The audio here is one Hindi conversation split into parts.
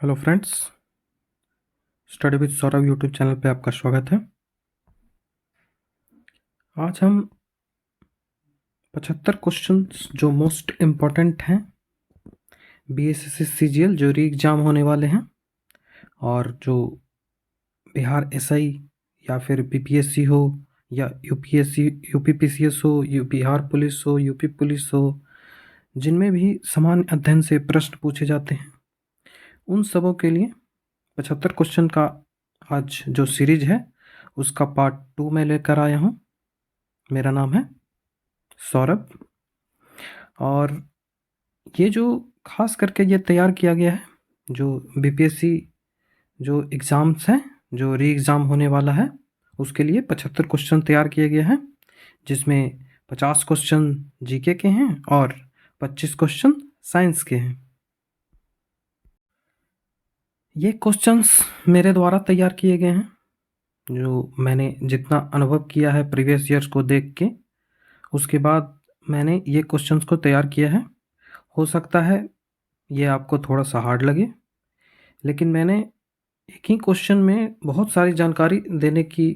Hello friends, study with Saurabh YouTube channel पे आपका स्वागत है। आज हम 75 क्वेश्चंस जो मोस्ट इम्पॉर्टेंट हैं बीएसएससी सीजीएल जो री एग्ज़ाम होने वाले हैं और जो बिहार एसआई या फिर बीपीएससी हो या यूपीएससी यूपीपीसीएस हो बिहार पुलिस हो यूपी पुलिस हो, जिनमें भी सामान्य अध्ययन से प्रश्न पूछे जाते हैं, उन सबों के लिए 75 क्वेश्चन का आज जो सीरीज है उसका पार्ट 2 में लेकर आया हूँ। मेरा नाम है सौरभ और ये जो खास करके ये तैयार किया गया है जो बीपीएससी जो एग्ज़ाम्स हैं जो री एग्ज़ाम होने वाला है उसके लिए 75 क्वेश्चन तैयार किए गए हैं, जिसमें 50 क्वेश्चन जीके के हैं और 25 क्वेश्चन साइंस के हैं। ये क्वेश्चंस मेरे द्वारा तैयार किए गए हैं, जो मैंने जितना अनुभव किया है प्रीवियस ईयर्स को देख के, उसके बाद मैंने ये क्वेश्चंस को तैयार किया है। हो सकता है ये आपको थोड़ा सा हार्ड लगे, लेकिन मैंने एक ही क्वेश्चन में बहुत सारी जानकारी देने की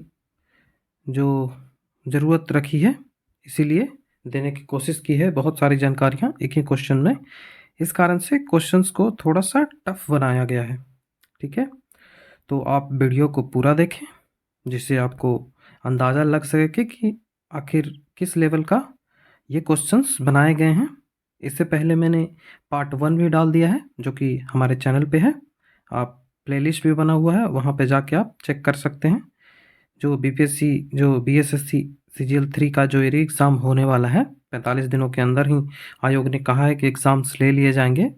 जो ज़रूरत रखी है, इसीलिए देने की कोशिश की है बहुत सारी जानकारियाँ एक ही क्वेश्चन में। इस कारण से क्वेश्चंस को थोड़ा सा टफ बनाया गया है। ठीक है, तो आप वीडियो को पूरा देखें जिससे आपको अंदाज़ा लग सके कि आखिर किस लेवल का ये क्वेश्चंस बनाए गए हैं। इससे पहले मैंने पार्ट 1 भी डाल दिया है जो कि हमारे चैनल पे है, आप प्लेलिस्ट भी बना हुआ है, वहाँ पे जाके आप चेक कर सकते हैं। जो बीपीएससी जो बीएसएससी सीजीएल 3 का जो री एग्ज़ाम होने वाला है 45 दिनों के अंदर ही आयोग ने कहा है कि एग्ज़ाम्स ले लिए जाएंगे,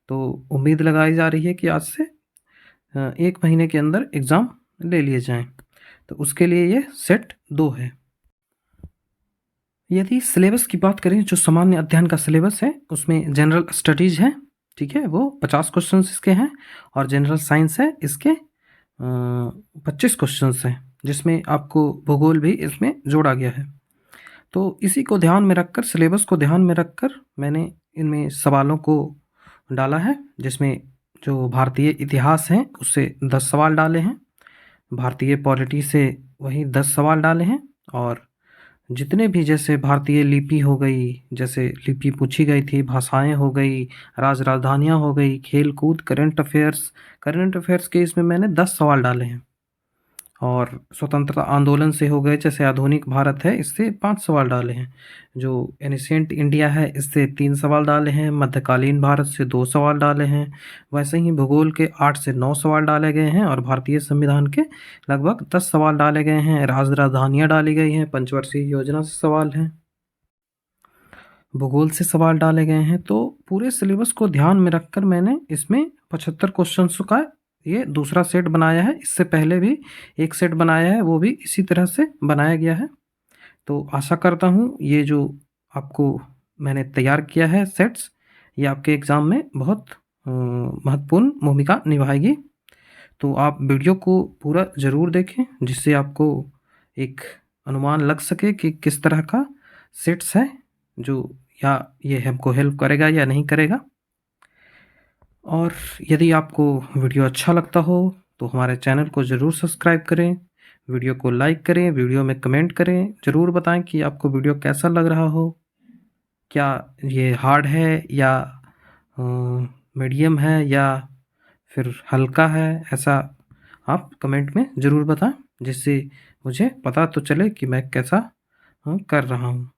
तो उम्मीद लगाई जा रही है कि आज से 1 महीने के अंदर एग्ज़ाम ले लिए जाएँ। तो उसके लिए ये सेट 2 है। यदि सिलेबस की बात करें, जो सामान्य अध्ययन का सिलेबस है उसमें जनरल स्टडीज़ है, ठीक है, वो 50 क्वेश्चंस इसके हैं और जनरल साइंस है इसके 25 क्वेश्चंस हैं, जिसमें आपको भूगोल भी इसमें जोड़ा गया है। तो इसी को ध्यान में रखकर, सिलेबस को ध्यान में रखकर मैंने इनमें सवालों को डाला है, जिसमें जो भारतीय इतिहास है उससे 10 सवाल डाले हैं, भारतीय पॉलिटी से वही 10 सवाल डाले हैं, और जितने भी जैसे भारतीय लिपि हो गई, जैसे लिपि पूछी गई थी, भाषाएं हो गई, राजधानियाँ हो गई, खेल कूद, करंट अफेयर्स के इसमें मैंने 10 सवाल डाले हैं। और स्वतंत्रता आंदोलन से हो गए, जैसे आधुनिक भारत है इससे 5 सवाल डाले हैं, जो एनिसेंट इंडिया है इससे 3 सवाल डाले हैं, मध्यकालीन भारत से 2 सवाल डाले हैं, वैसे ही भूगोल के 8 से 9 सवाल डाले गए हैं, और भारतीय संविधान के लगभग 10 सवाल डाले गए हैं, राजधानियाँ डाली गई हैं, पंचवर्षीय योजना से सवाल हैं, भूगोल से सवाल डाले गए हैं। तो पूरे सिलेबस को ध्यान में रखकर मैंने इसमें 75 क्वेश्चंस का ये दूसरा सेट बनाया है। इससे पहले भी एक सेट बनाया है, वो भी इसी तरह से बनाया गया है। तो आशा करता हूँ ये जो आपको मैंने तैयार किया है सेट्स, ये आपके एग्ज़ाम में बहुत महत्वपूर्ण भूमिका निभाएगी। तो आप वीडियो को पूरा ज़रूर देखें, जिससे आपको एक अनुमान लग सके कि किस तरह का सेट्स है, जो या ये हमको हेल्प करेगा या नहीं करेगा। और यदि आपको वीडियो अच्छा लगता हो तो हमारे चैनल को ज़रूर सब्सक्राइब करें, वीडियो को लाइक करें, वीडियो में कमेंट करें, ज़रूर बताएं कि आपको वीडियो कैसा लग रहा हो, क्या ये हार्ड है या मीडियम है या फिर हल्का है, ऐसा आप कमेंट में ज़रूर बताएं, जिससे मुझे पता तो चले कि मैं कैसा कर रहा हूँ।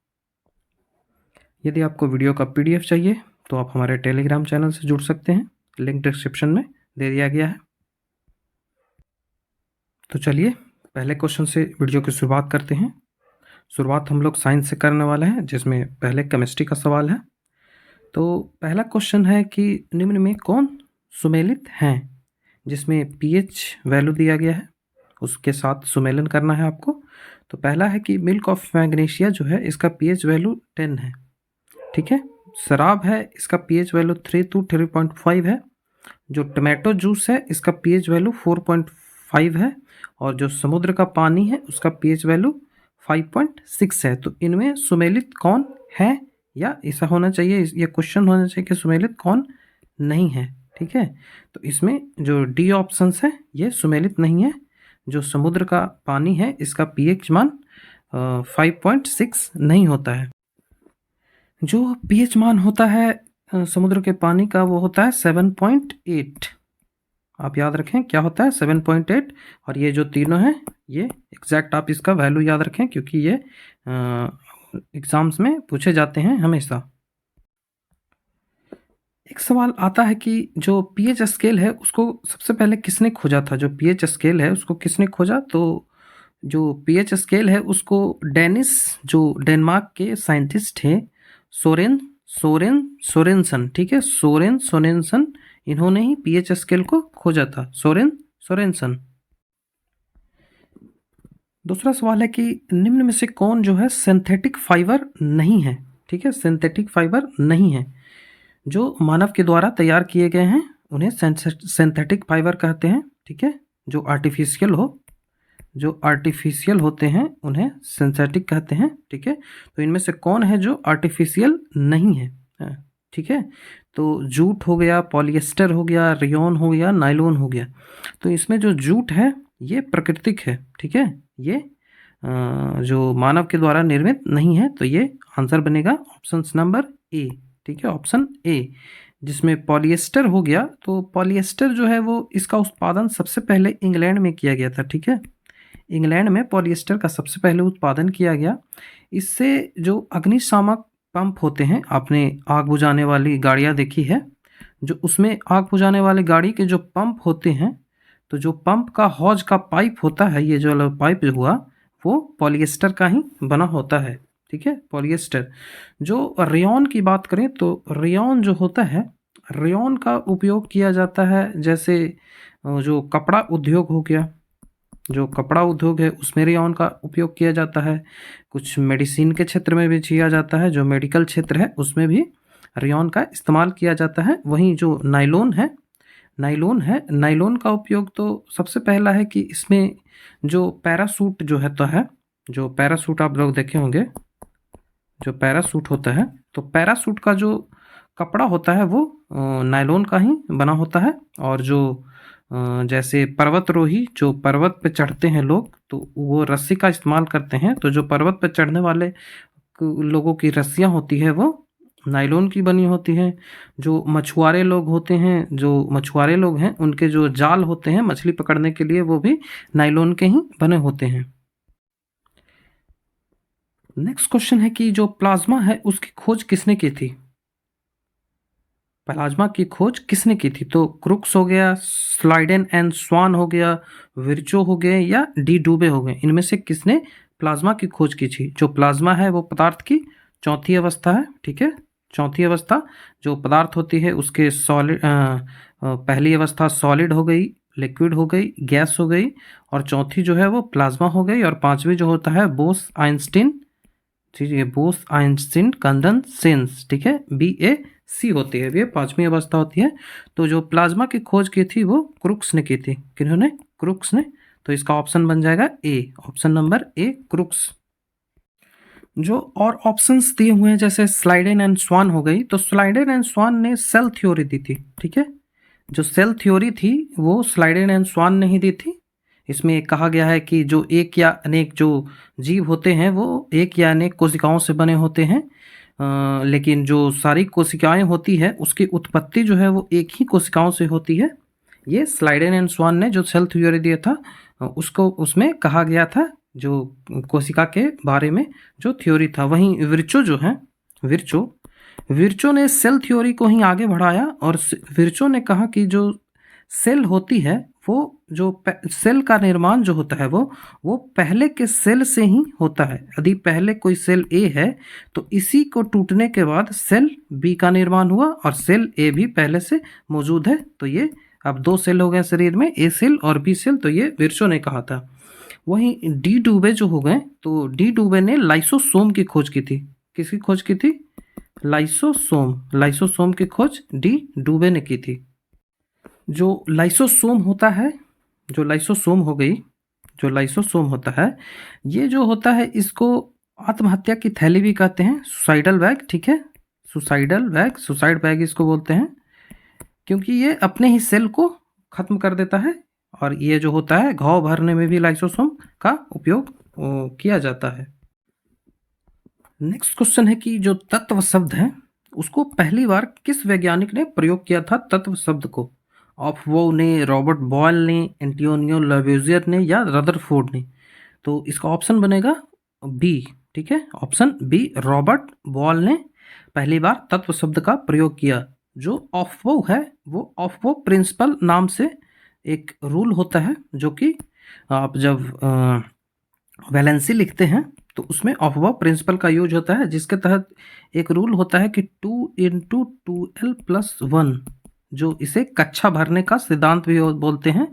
यदि आपको वीडियो का पीडीएफ चाहिए तो आप हमारे टेलीग्राम चैनल से जुड़ सकते हैं, लिंक डिस्क्रिप्शन में दे दिया गया है। तो चलिए पहले क्वेश्चन से वीडियो की शुरुआत करते हैं। शुरुआत हम लोग साइंस से करने वाले हैं, जिसमें पहले केमिस्ट्री का सवाल है। तो पहला क्वेश्चन है कि निम्न में कौन सुमेलित हैं, जिसमें पीएच वैल्यू दिया गया है, उसके साथ सुमेलन करना है आपको। तो पहला है कि मिल्क ऑफ मैग्नीशिया जो है इसका पीएच वैल्यू 10 है, ठीक है। शराब है, इसका पीएच वैल्यू 3 to 3.5 है। जो टमाटो जूस है इसका पीएच वैल्यू 4.5 है, और जो समुद्र का पानी है उसका पीएच वैल्यू 5.6 है। तो इनमें सुमेलित कौन है, या ऐसा होना चाहिए, ये क्वेश्चन होना चाहिए कि सुमेलित कौन नहीं है। ठीक है। तो इसमें जो डी ऑप्शंस है ये सुमेलित नहीं है। जो समुद्र का पानी है इसका पीएच मान 5.6 नहीं होता है। जो पीएच मान होता है समुद्र के पानी का वो होता है 7.8। आप याद रखें क्या होता है 7.8। और ये जो तीनों हैं ये एग्जैक्ट आप इसका वैल्यू याद रखें क्योंकि ये एग्जाम्स में पूछे जाते हैं हमेशा। एक सवाल आता है कि जो पीएच स्केल है उसको सबसे पहले किसने खोजा था। जो पीएच स्केल है उसको किसने खोजा, तो जो पीएच स्केल है उसको डेनिस जो डेनमार्क के साइंटिस्ट हैं सोरेन सोरेन सोरेनसन, ठीक है, सोरेन सोरेनसन, इन्होंने ही पीएच स्केल को खोजा था, सोरेन सोरेनसन। दूसरा सवाल है कि निम्न में से कौन जो है सिंथेटिक फाइबर नहीं है। ठीक है, सिंथेटिक फाइबर नहीं है। जो मानव के द्वारा तैयार किए गए हैं उन्हें सिंथेटिक फाइबर कहते हैं। ठीक है, जो आर्टिफिशियल होते हैं उन्हें सिंथेटिक कहते हैं। ठीक है, तो इनमें से कौन है जो आर्टिफिशियल नहीं है। ठीक है, तो जूट हो गया, पॉलिएस्टर हो गया, रेयॉन हो गया, नायलॉन हो गया। तो इसमें जो जूट है ये प्राकृतिक है। ठीक है, ये जो मानव के द्वारा निर्मित नहीं है। तो ये आंसर बनेगा ऑप्शन नंबर ए। ठीक है, ऑप्शन ए। जिसमें पॉलिएस्टर हो गया, तो पॉलिएस्टर जो है वो इसका उत्पादन सबसे पहले इंग्लैंड में किया गया था। ठीक है, इंग्लैंड में पॉलिएस्टर का सबसे पहले उत्पादन किया गया। इससे जो अग्निशामक पंप होते हैं, आपने आग बुझाने वाली गाड़ियाँ देखी है, जो उसमें आग बुझाने वाली गाड़ी के जो पंप होते हैं, तो जो पंप का हौज का पाइप होता है, ये जो पाइप हुआ वो पॉलिएस्टर का ही बना होता है। ठीक है, पॉलिएस्टर। जो रेयॉन की बात करें तो रेयॉन जो होता है, रेयॉन का उपयोग किया जाता है जैसे जो कपड़ा उद्योग हो गया, जो कपड़ा उद्योग है उसमें रेयॉन का उपयोग किया जाता है। कुछ मेडिसिन के क्षेत्र में भी किया जाता है, जो मेडिकल क्षेत्र है उसमें भी रेयॉन का इस्तेमाल किया जाता है। वहीं जो नायलॉन का उपयोग तो सबसे पहला है कि इसमें जो पैरासूट जो है तो है, जो पैरासूट आप लोग देखे होंगे, जो पैरासूट होता है, तो पैरासूट का जो कपड़ा होता है वो नायलॉन का ही बना होता है। और जो जैसे पर्वतरोही जो पर्वत पे चढ़ते हैं लोग, तो वो रस्सी का इस्तेमाल करते हैं। तो जो पर्वत पे चढ़ने वाले लोगों की रस्सियाँ होती है वो नायलॉन की बनी होती हैं। जो मछुआरे लोग होते हैं, जो मछुआरे लोग हैं, उनके जो जाल होते हैं मछली पकड़ने के लिए, वो भी नायलॉन के ही बने होते हैं। नेक्स्ट क्वेश्चन है कि जो प्लाज्मा है उसकी खोज किसने की थी। प्लाज्मा की खोज किसने की थी, तो क्रुक्स हो गया, स्लाइडेन एंड स्वान हो गया, विर्चो हो गए या डी डूबे हो गए। इनमें से किसने प्लाज्मा की खोज की थी। जो प्लाज्मा है वो पदार्थ की चौथी अवस्था है। ठीक है, चौथी अवस्था जो पदार्थ होती है उसके सॉलिड, पहली अवस्था सॉलिड हो गई, लिक्विड हो गई, गैस हो गई, और चौथी जो है वो प्लाज्मा हो गई। और पांचवी जो होता है बोस आइंस्टीन, ठीक है, बोस आइंस्टीन कंडेंसेंस, ठीक है, BAC होती है, ये पांचवी अवस्था होती है। तो जो प्लाज्मा की खोज की थी वो क्रुक्स ने की थी। किन्होंने, क्रुक्स ने। तो इसका ऑप्शन बन जाएगा ए, ऑप्शन नंबर ए, क्रुक्स। जो और ऑप्शंस दिए हुए हैं जैसे स्लाइडेन एंड स्वान हो गई, तो स्लाइडेन एंड स्वान ने सेल थ्योरी दी थी। ठीक है, जो सेल थ्योरी थी वो स्लाइडेन एंड स्वान ने ही दी थी। इसमें कहा गया है कि जो एक या अनेक जो जीव होते हैं वो एक या अनेक कोशिकाओं से बने होते हैं, लेकिन जो सारी कोशिकाएं होती है उसकी उत्पत्ति जो है वो एक ही कोशिकाओं से होती है। ये स्लाइडेन एंड स्वान ने जो सेल थ्योरी दिया था उसको, उसमें कहा गया था जो कोशिका के बारे में जो थ्योरी था। वहीं विर्चो जो है, विर्चो ने सेल थ्योरी को ही आगे बढ़ाया, और विर्चो ने कहा कि जो सेल होती है वो जो सेल का निर्माण जो होता है वो पहले के सेल से ही होता है। यदि पहले कोई सेल ए है तो इसी को टूटने के बाद सेल बी का निर्माण हुआ, और सेल ए भी पहले से मौजूद है। तो ये अब दो सेल हो गए शरीर में, ए सेल और बी सेल। तो ये विर्चो ने कहा था। वहीं डी डूबे जो हो गए, तो डी डूबे ने लाइसोसोम की खोज की थी। किसकी खोज की थी, लाइसोसोम की खोज डी डूबे ने की थी। जो लाइसोसोम होता है, जो लाइसोसोम हो गई, जो लाइसोसोम होता है, ये जो होता है इसको आत्महत्या की थैली भी कहते हैं, सुसाइडल बैग। ठीक है, सुसाइड बैग इसको बोलते हैं। क्योंकि ये अपने ही सेल को ख़त्म कर देता है, और ये जो होता है घाव भरने में भी लाइसोसोम का उपयोग किया जाता है। नेक्स्ट क्वेश्चन है कि जो तत्व शब्द है उसको पहली बार किस वैज्ञानिक ने प्रयोग किया था तत्व शब्द को? ऑफवो ने, रॉबर्ट बॉयल ने, एंटोनियो लावोइज़ियर ने, या रदरफोर्ड ने? तो इसका ऑप्शन बनेगा बी। ठीक है, ऑप्शन बी, रॉबर्ट बॉयल ने पहली बार तत्व शब्द का प्रयोग किया। जो ऑफवो है वो ऑफवो प्रिंसिपल नाम से एक रूल होता है, जो कि आप जब वैलेंसी लिखते हैं तो उसमें ऑफवो प्रिंसिपल का यूज होता है, जिसके तहत एक रूल होता है कि 2 × 2l+1, जो इसे कक्षा भरने का सिद्धांत भी बोलते हैं।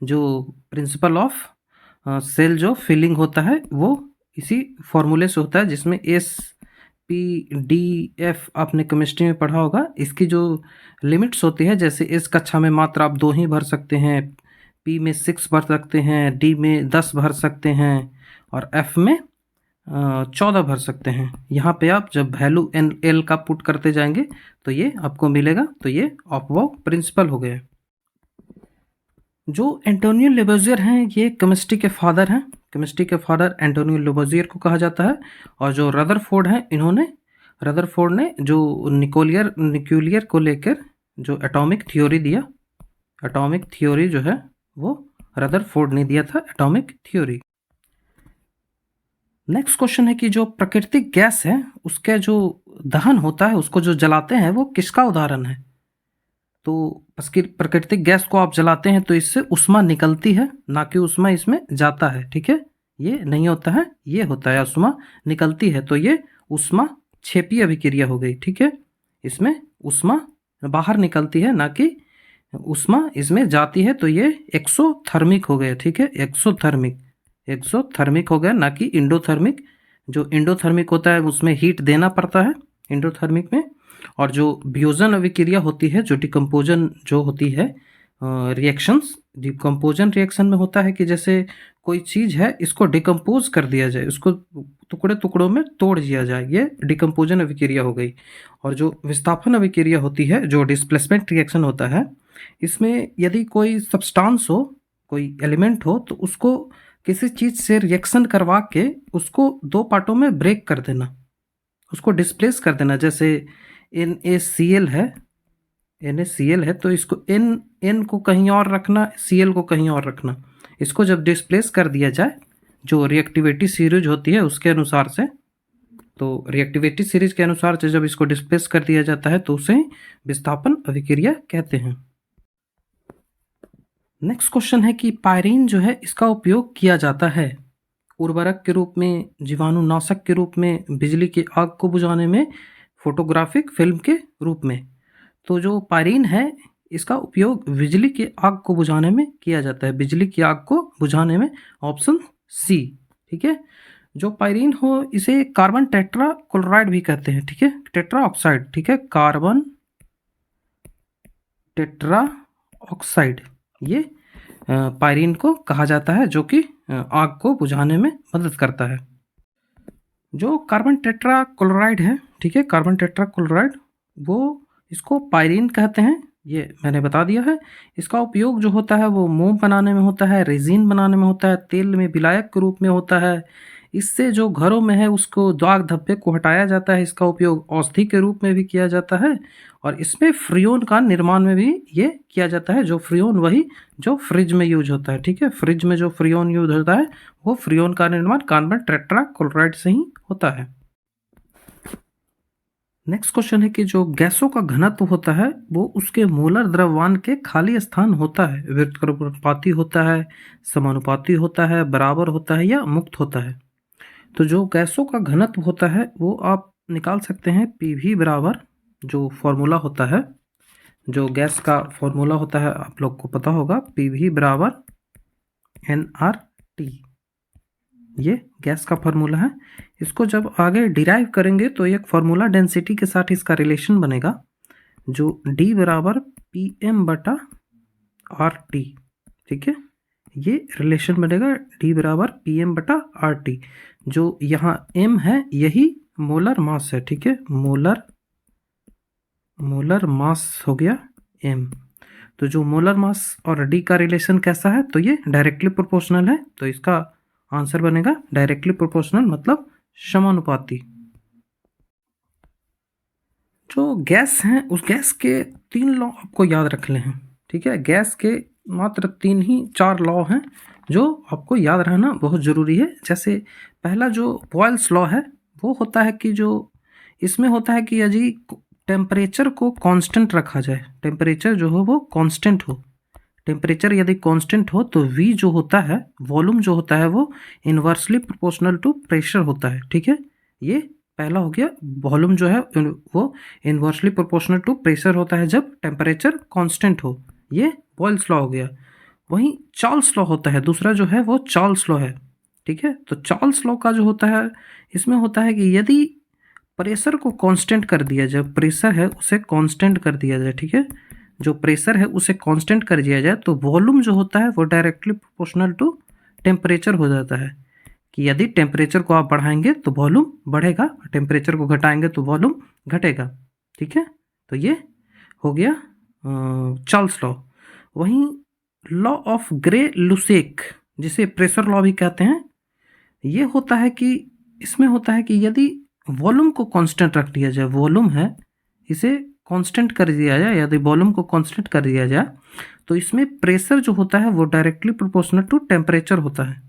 जो प्रिंसिपल ऑफ सेल जो फिलिंग होता है वो इसी फॉर्मूले से होता है, जिसमें S, P, D, F आपने केमिस्ट्री में पढ़ा होगा। इसकी जो लिमिट्स होती है, जैसे S कक्षा में मात्र आप 2 ही भर सकते हैं, P में 6 भर सकते हैं, D में 10 भर सकते हैं, और F में 14 भर सकते हैं। यहाँ पे आप जब वैल्यू L का पुट करते जाएंगे तो ये आपको मिलेगा। तो ये ऑफवो प्रिंसिपल हो गए। जो एंटोनियो लावोइज़ियर हैं ये केमिस्ट्री के फादर हैं। केमिस्ट्री के फादर एंटोनियो लावोइज़ियर को कहा जाता है। और जो रदरफोर्ड हैं, रदरफोर्ड ने जो न्यूक्लियर को लेकर जो एटॉमिक थ्योरी दिया, एटॉमिक थ्योरी जो है वो रदरफोर्ड ने दिया था, एटॉमिक थ्योरी। नेक्स्ट क्वेश्चन है कि जो प्राकृतिक गैस है उसका जो दहन होता है, उसको जो जलाते हैं, वो किसका उदाहरण है? तो प्राकृतिक गैस को आप जलाते हैं तो इससे उष्मा निकलती है, ना कि उष्मा इसमें जाता है। ठीक है, ये नहीं होता है, ये होता है उष्मा निकलती है। तो ये उष्मा क्षेपीय अभिक्रिया हो गई। ठीक है, इसमें उष्मा बाहर निकलती है, ना कि उष्मा इसमें जाती है। तो ये एक्सोथर्मिक हो गया। ठीक है, एक्सोथर्मिक हो गया, ना कि इंडोथर्मिक। जो इंडोथर्मिक होता है उसमें हीट देना पड़ता है इंडोथर्मिक में। और जो वियोजन अभिक्रिया होती है, जो डिकम्पोजन जो होती है रिएक्शंस, डिकम्पोजन रिएक्शन में होता है कि जैसे कोई चीज़ है इसको डिकम्पोज कर दिया जाए, उसको टुकड़े टुकड़ों में तोड़ दिया जाए, ये डिकम्पोजन अभिक्रिया हो गई। और जो विस्थापन अभिक्रिया होती है, जो डिस्प्लेसमेंट रिएक्शन होता है, इसमें यदि कोई सब्सटेंस हो, कोई एलिमेंट हो, तो उसको किसी चीज़ से रिएक्शन करवा के उसको 2 पार्टों में ब्रेक कर देना, उसको डिस्प्लेस कर देना। जैसे NaCl है तो इसको N को कहीं और रखना, Cl को कहीं और रखना। इसको जब डिस्प्लेस कर दिया जाए, जो रिएक्टिविटी सीरीज होती है उसके अनुसार से, तो रिएक्टिविटी सीरीज के अनुसार से जब इसको डिस्प्लेस कर दिया जाता है तो उसे विस्थापन अभिक्रिया कहते हैं। नेक्स्ट क्वेश्चन है कि पायरीन जो है इसका उपयोग किया जाता है उर्वरक के रूप में, जीवाणुनाशक के रूप में, बिजली की आग को बुझाने में, फोटोग्राफिक फिल्म के रूप में। तो जो पायरीन है इसका उपयोग बिजली की आग को बुझाने में किया जाता है, बिजली की आग को बुझाने में, ऑप्शन सी। ठीक है, जो पायरीन हो इसे कार्बन टेट्रा क्लोराइड भी कहते हैं। ठीक है, टेट्रा ऑक्साइड। ठीक है, कार्बन टेट्रा ऑक्साइड, ये पायरीन को कहा जाता है, जो कि आग को बुझाने में मदद करता है। जो कार्बन टेट्रा क्लोराइड है, ठीक है, कार्बन टेट्रा क्लोराइड, वो इसको पायरीन कहते हैं, ये मैंने बता दिया है। इसका उपयोग जो होता है वो मोम बनाने में होता है, रेजिन बनाने में होता है, तेल में विलायक के रूप में होता है। इससे जो घरों में है उसको दाग धब्बे को हटाया जाता है। इसका उपयोग औषधि के रूप में भी किया जाता है, और इसमें फ्रियोन का निर्माण में भी ये किया जाता है। जो फ्रियोन वही जो फ्रिज में यूज होता है। ठीक है, फ्रिज में जो फ्रियोन यूज होता है वो फ्रियोन का निर्माण कार्बन टेट्रा क्लोराइड से ही होता है। नेक्स्ट क्वेश्चन है कि जो गैसों का घनत्व होता है वो उसके मोलर द्रव्यमान के खाली स्थान होता है, व्युत्क्रमानुपाती होता है, समानुपाती होता है, बराबर होता है, या मुक्त होता है। तो जो गैसों का घनत्व होता है वो आप निकाल सकते हैं PV बराबर, जो फॉर्मूला होता है, जो गैस का फॉर्मूला होता है आप लोग को पता होगा, PV बराबर nRT, ये गैस का फार्मूला है। इसको जब आगे डिराइव करेंगे तो एक फार्मूला डेंसिटी के साथ इसका रिलेशन बनेगा, जो D बराबर PM/RT। ठीक है, ये रिलेशन बनेगा D बराबर PM/RT। जो यहाँ M है यही मोलर मास है। ठीक है, मोलर मास हो गया m। तो जो मोलर मास और d का रिलेशन कैसा है, तो ये डायरेक्टली प्रोपोर्शनल है, तो इसका आंसर बनेगा डायरेक्टली प्रोपोर्शनल मतलब समानुपाती। जो गैस हैं उस गैस के 3 लॉ आपको याद रखने हैं, ठीक है। गैस के मात्र 3 ही 4 लॉ हैं जो आपको याद रहना बहुत ज़रूरी है। जैसे पहला जो बॉयल्स लॉ है वो होता है कि जो इसमें होता है कि यदि टेम्परेचर को कांस्टेंट रखा जाए, टेम्परेचर जो हो वो कांस्टेंट हो, टेम्परेचर यदि कांस्टेंट हो तो V जो होता है, वॉल्यूम जो होता है वो इन्वर्सली प्रोपोर्शनल टू प्रेशर होता है, ठीक है। ये पहला हो गया। वॉल्यूम जो है वो इन्वर्सली प्रोपोर्शनल टू प्रेशर होता है जब टेम्परेचर कांस्टेंट हो, ये बॉयल्स लॉ हो गया। वहीं चार्ल्स लॉ होता है, दूसरा जो है वो चार्ल्स लॉ है, ठीक है। तो चार्ल्स लॉ का जो होता है, इसमें होता है कि यदि प्रेशर को कांस्टेंट कर दिया जाए, प्रेशर है उसे कांस्टेंट कर दिया जाए, ठीक है, जो प्रेशर है उसे कांस्टेंट कर दिया जाए तो वॉल्यूम जो होता है वो डायरेक्टली प्रोपोर्शनल टू टेम्परेचर हो जाता है। कि यदि टेम्परेचर को आप बढ़ाएंगे तो वॉल्यूम बढ़ेगा, टेम्परेचर को घटाएंगे तो वॉल्यूम घटेगा, ठीक है। तो ये हो गया चार्ल्स लॉ। वहीं लॉ ऑफ ग्रे लुसेक, जिसे प्रेशर लॉ भी कहते हैं, ये होता है कि इसमें होता है कि यदि वॉल्यूम को कांस्टेंट रख दिया जाए, वॉल्यूम है इसे कांस्टेंट कर दिया जाए, यदि वॉल्यूम को कांस्टेंट कर दिया जाए तो इसमें प्रेशर जो होता है वो डायरेक्टली प्रोपोर्शनल टू टेम्परेचर होता है।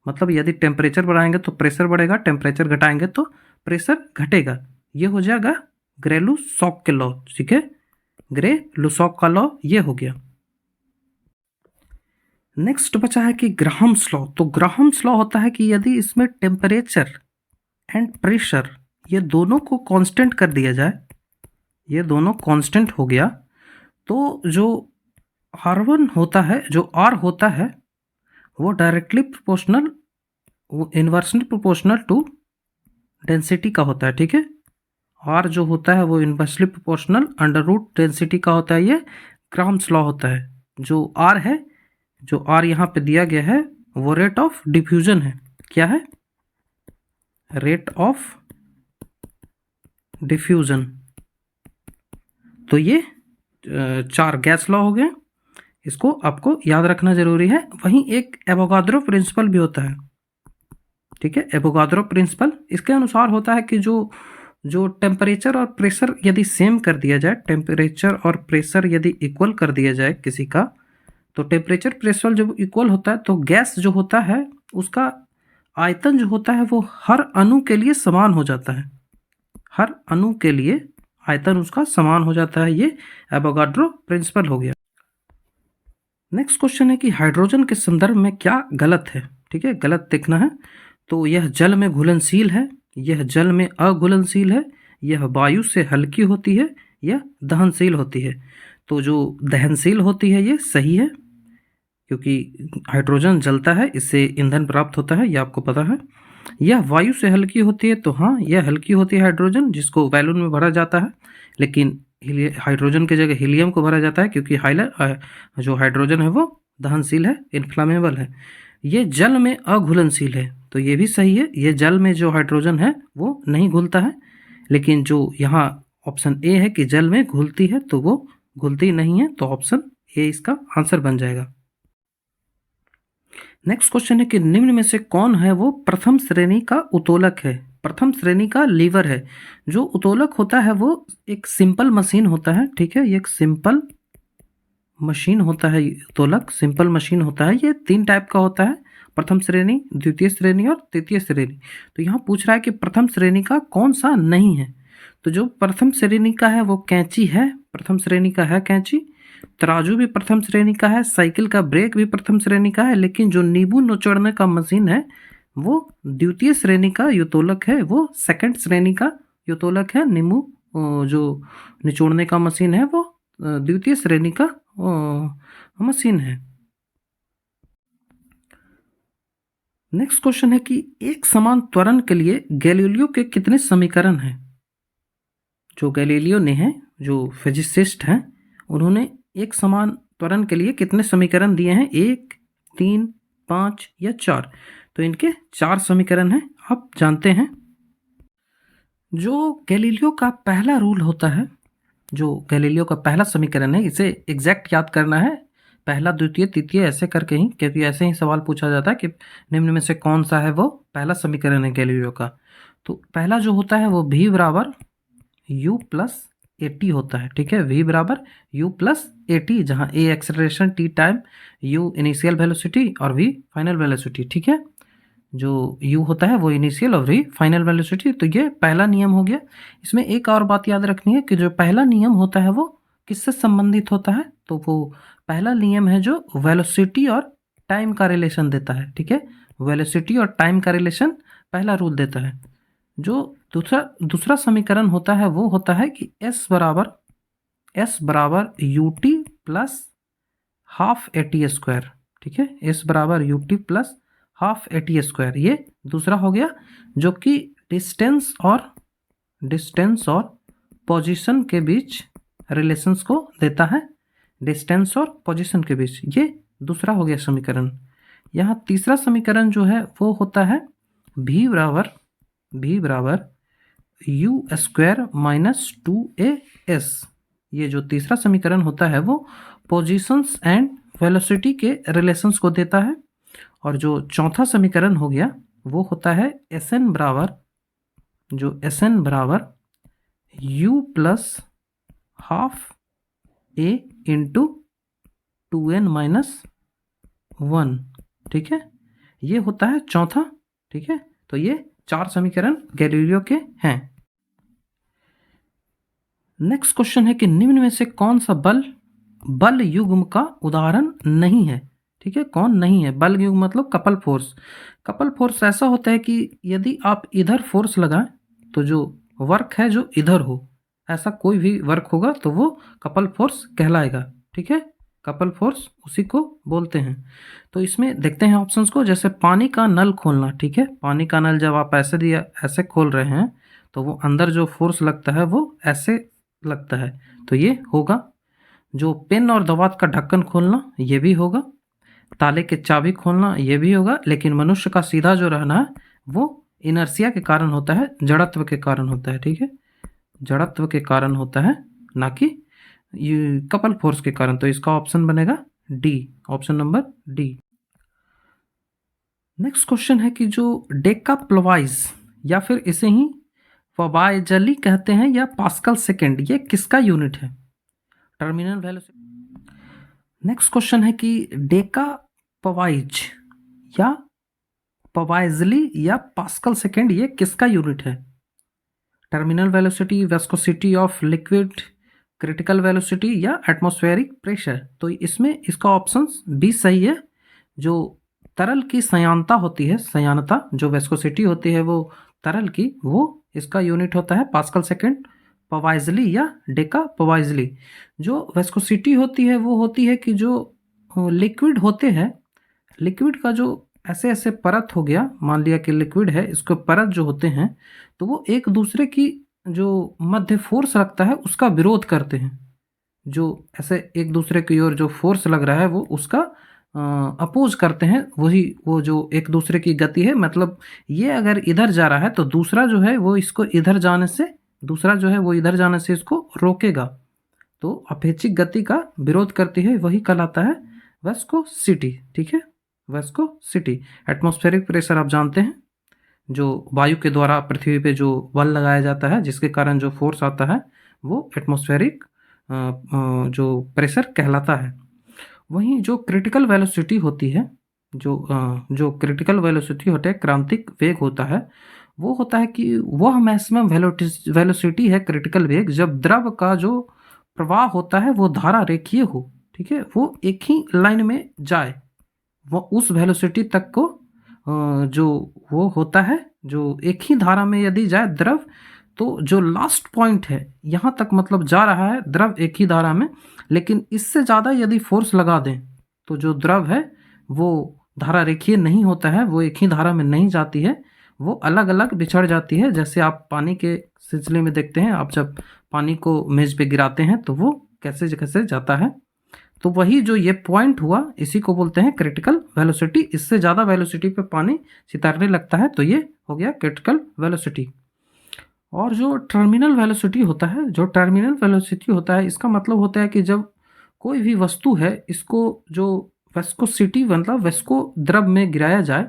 मतलब यदि टेम्परेचर बढ़ाएंगे तो प्रेशर बढ़ेगा, टेम्परेचर घटाएंगे तो प्रेशर घटेगा। ये हो जाएगा ग्रे लुसॉक के लॉ, ठीक है, ग्रे लुसॉक का लॉ ये हो गया। नेक्स्ट बचा है कि ग्राहम्स लॉ। तो ग्राहम्स लॉ होता है कि यदि इसमें टेम्परेचर एंड प्रेशर ये दोनों को कांस्टेंट कर दिया जाए, ये दोनों कांस्टेंट हो गया, तो जो R1 होता है, जो R होता है वो डायरेक्टली प्रोपोर्शनल, वो इन्वर्सली प्रोपोर्शनल टू डेंसिटी का होता है, ठीक है। R जो होता है वो inversely proportional under root density का होता है, ये ग्राहम्स लॉ होता है। जो R है, जो R यहाँ पे दिया गया है वो रेट ऑफ डिफ्यूजन है। क्या है? Rate of diffusion. तो ये 4 गैस लॉ हो गए, इसको आपको याद रखना जरूरी है। वहीं एक एवोगाड्रो प्रिंसिपल भी होता है, ठीक है। एवोगाड्रो प्रिंसिपल इसके अनुसार होता है कि जो टेम्परेचर और प्रेशर यदि सेम कर दिया जाए, टेम्परेचर और प्रेशर यदि इक्वल कर दिया जाए किसी का, तो टेम्परेचर प्रेशर जब इक्वल होता है तो गैस जो होता है उसका आयतन जो होता है वो हर अणु के लिए समान हो जाता है, हर अणु के लिए आयतन उसका समान हो जाता है। ये एवोगाड्रो प्रिंसिपल हो गया। नेक्स्ट क्वेश्चन है कि हाइड्रोजन के संदर्भ में क्या गलत है, ठीक है, गलत देखना है। तो यह जल में घुलनशील है, यह जल में अघुलनशील है, यह वायु से हल्की होती है, यह दहनशील होती है। तो जो दहनशील होती है ये सही है, क्योंकि हाइड्रोजन जलता है, इससे ईंधन प्राप्त होता है, ये आपको पता है। यह वायु से हल्की होती है, तो हाँ यह हल्की होती है हाइड्रोजन, जिसको बैलून में भरा जाता है, लेकिन हाइड्रोजन की जगह हीलियम को भरा जाता है, क्योंकि जो हाइड्रोजन है वो दहनशील है, इन्फ्लामेबल है। ये जल में अघुलनशील है, तो ये भी सही है, ये जल में जो हाइड्रोजन है वो नहीं घुलता है। लेकिन जो यहाँ ऑप्शन ए है कि जल में घुलती है, तो वो घुलती नहीं है, तो ऑप्शन ए इसका आंसर बन जाएगा। नेक्स्ट क्वेश्चन है कि निम्न में से कौन है वो प्रथम श्रेणी का उत्तोलक है। प्रथम श्रेणी का लीवर है। जो उत्तोलक होता है वो एक सिंपल मशीन होता है, ठीक है, ये एक सिंपल मशीन होता है। उत्तोलक सिंपल मशीन होता है, ये 3 टाइप का होता है, प्रथम श्रेणी, द्वितीय श्रेणी और तृतीय श्रेणी। तो यहाँ पूछ रहा है कि प्रथम श्रेणी का कौन सा नहीं है। तो जो प्रथम श्रेणी का है वो कैंची है, प्रथम श्रेणी का है कैंची। तराजू भी प्रथम श्रेणी का है, साइकिल का ब्रेक भी प्रथम श्रेणी का है, लेकिन जो नींबू निचोड़ने का मशीन है वो द्वितीय श्रेणी का युतोलक है, वो सेकंड श्रेणी का युतोलक है। नींबू जो निचोड़ने का मशीन है वो द्वितीय श्रेणी का मशीन है। नेक्स्ट क्वेश्चन है कि एक समान त्वरण के लिए गैलीलियो के कितने समीकरण हैं। जो गैलीलियो ने हैं, जो फिजिसिस्ट हैं, उन्होंने एक समान त्वरण के लिए कितने समीकरण दिए हैं, 1, 3, 5 या 4। तो इनके 4 समीकरण हैं, आप जानते हैं। जो गैलीलियो का पहला रूल होता है जो गैलीलियो का पहला समीकरण है, इसे एग्जैक्ट याद करना है, पहला द्वितीय तृतीय ऐसे करके ही, क्योंकि ऐसे ही सवाल पूछा जाता है कि निम्न में से कौन सा है वो पहला समीकरण है गैलीलियो का। तो पहला जो होता है वो v बराबर u प्लस ए टी होता है, ठीक है। v बराबर u प्लस ए टी, जहाँ a acceleration, t time, u initial velocity और v फाइनल वेलोसिटी, ठीक है। जो u होता है वो इनिशियल और v फाइनल वेलोसिटी। तो ये पहला नियम हो गया। इसमें एक और बात याद रखनी है कि जो पहला नियम होता है वो किससे संबंधित होता है, तो वो पहला नियम है जो वेलोसिटी और टाइम का रिलेशन देता है, ठीक है। वेलोसिटी और टाइम का रिलेशन पहला रूल देता है। जो दूसरा समीकरण होता है वो होता है कि s बराबर U T plus half A T square, ठीक है। s बराबर U T plus half A T square, ये दूसरा हो गया, जो कि डिस्टेंस और पोजीशन के बीच रिलेशंस को देता है। डिस्टेंस और पोजीशन के बीच, ये दूसरा हो गया समीकरण। यहाँ तीसरा समीकरण जो है वो होता है v बराबर यू स्क्वायर माइनस 2as। ये जो तीसरा समीकरण होता है वो पोजीशंस एंड वेलोसिटी के रिलेशंस को देता है। और जो चौथा समीकरण हो गया वो होता है Sn बराबर u plus half a into 2n minus 1, ठीक है। ये होता है चौथा, ठीक है। तो ये 4 समीकरण गैलीलियो के हैं। नेक्स्ट क्वेश्चन है कि निम्न में से कौन सा बल युग्म का उदाहरण नहीं है, ठीक है। कौन नहीं है? बल युग्म मतलब कपल फोर्स। कपल फोर्स ऐसा होता है कि यदि आप इधर फोर्स लगाएं तो जो वर्क है जो इधर हो, ऐसा कोई भी वर्क होगा तो वो कपल फोर्स कहलाएगा, ठीक है। कपल फोर्स उसी को बोलते हैं। तो इसमें देखते हैं ऑप्शंस को। जैसे पानी का नल खोलना, ठीक है। पानी का नल जब आप ऐसे खोल रहे हैं तो वो अंदर जो फोर्स लगता है वो ऐसे लगता है, तो ये होगा। जो पेन और दवात का ढक्कन खोलना, ये भी होगा। ताले के चाबी खोलना, ये भी होगा। लेकिन मनुष्य का सीधा जो रहना है वो इनर्सिया के कारण होता है, जड़त्व के कारण होता है, ठीक है। जड़त्व के कारण होता है, ना कि कपल फोर्स के कारण। तो इसका ऑप्शन बनेगा D, option number D. Next question है कि जो डेकाप्लवाइज या फिर इसे ही फबाइजली कहते हैं या पास्कल सेकेंड, ये किसका यूनिट है? Terminal velocity. नेक्स्ट क्वेश्चन है कि डेकाप्लवाइज या पवाइजली या पास्कल सेकेंड, ये किसका यूनिट है? Terminal velocity, viscosity of liquid, critical velocity या एटमॉस्फेरिक प्रेशर। तो इसमें इसका ऑप्शन बी सही है। जो तरल की संयानता होती है, संयानता जो विस्कोसिटी होती है वो तरल की, वो इसका यूनिट होता है पास्कल सेकेंड। पवाइजली या डेका पवाइजली, जो विस्कोसिटी होती है वो होती है कि जो लिक्विड होते हैं, लिक्विड का जो ऐसे ऐसे परत हो गया, मान लिया कि लिक्विड है, इसको परत जो होते हैं तो वो एक दूसरे की जो मध्य फोर्स लगता है उसका विरोध करते हैं। जो ऐसे एक दूसरे की ओर जो फोर्स लग रहा है वो उसका अपोज करते हैं। वही वो जो एक दूसरे की गति है, मतलब ये अगर इधर जा रहा है तो दूसरा जो है वो इसको इधर जाने से, दूसरा जो है वो इधर जाने से इसको रोकेगा। तो अपेक्षिक गति का विरोध करती है, वही कहलाता है विस्कोसिटी, ठीक है। विस्कोसिटी। एटमॉस्फेरिक प्रेशर आप जानते हैं, जो वायु के द्वारा पृथ्वी पे जो बल लगाया जाता है जिसके कारण जो फोर्स आता है वो एटमॉस्फेरिक जो प्रेशर कहलाता है। वहीं जो क्रिटिकल वेलोसिटी होती है, जो क्रिटिकल वेलोसिटी होता है, क्रांतिक वेग होता है, वो होता है कि वह मैक्सिमम वेलोसिटी है, क्रिटिकल वेग, जब द्रव का जो प्रवाह होता है वो धारा रेखीय हो, ठीक है। वो एक ही लाइन में जाए, वो उस वेलोसिटी तक को जो वो होता है, जो एक ही धारा में यदि जाए द्रव, तो जो लास्ट पॉइंट है यहाँ तक मतलब जा रहा है द्रव एक ही धारा में, लेकिन इससे ज़्यादा यदि फोर्स लगा दें तो जो द्रव है वो धारा रेखीय नहीं होता है, वो एक ही धारा में नहीं जाती है, वो अलग अलग बिछड़ जाती है। जैसे आप पानी के सिलसिले में देखते हैं, आप जब पानी को मेज पे गिराते हैं तो वो कैसे कैसे जाता है। तो वही जो ये पॉइंट हुआ इसी को बोलते हैं क्रिटिकल वेलोसिटी। इससे ज़्यादा वेलोसिटी पे पानी चितरने लगता है तो ये हो गया क्रिटिकल वेलोसिटी। और जो टर्मिनल वेलोसिटी होता है, इसका मतलब होता है कि जब कोई भी वस्तु है, इसको जो विस्कोसिटी मतलब विस्को द्रव में गिराया जाए,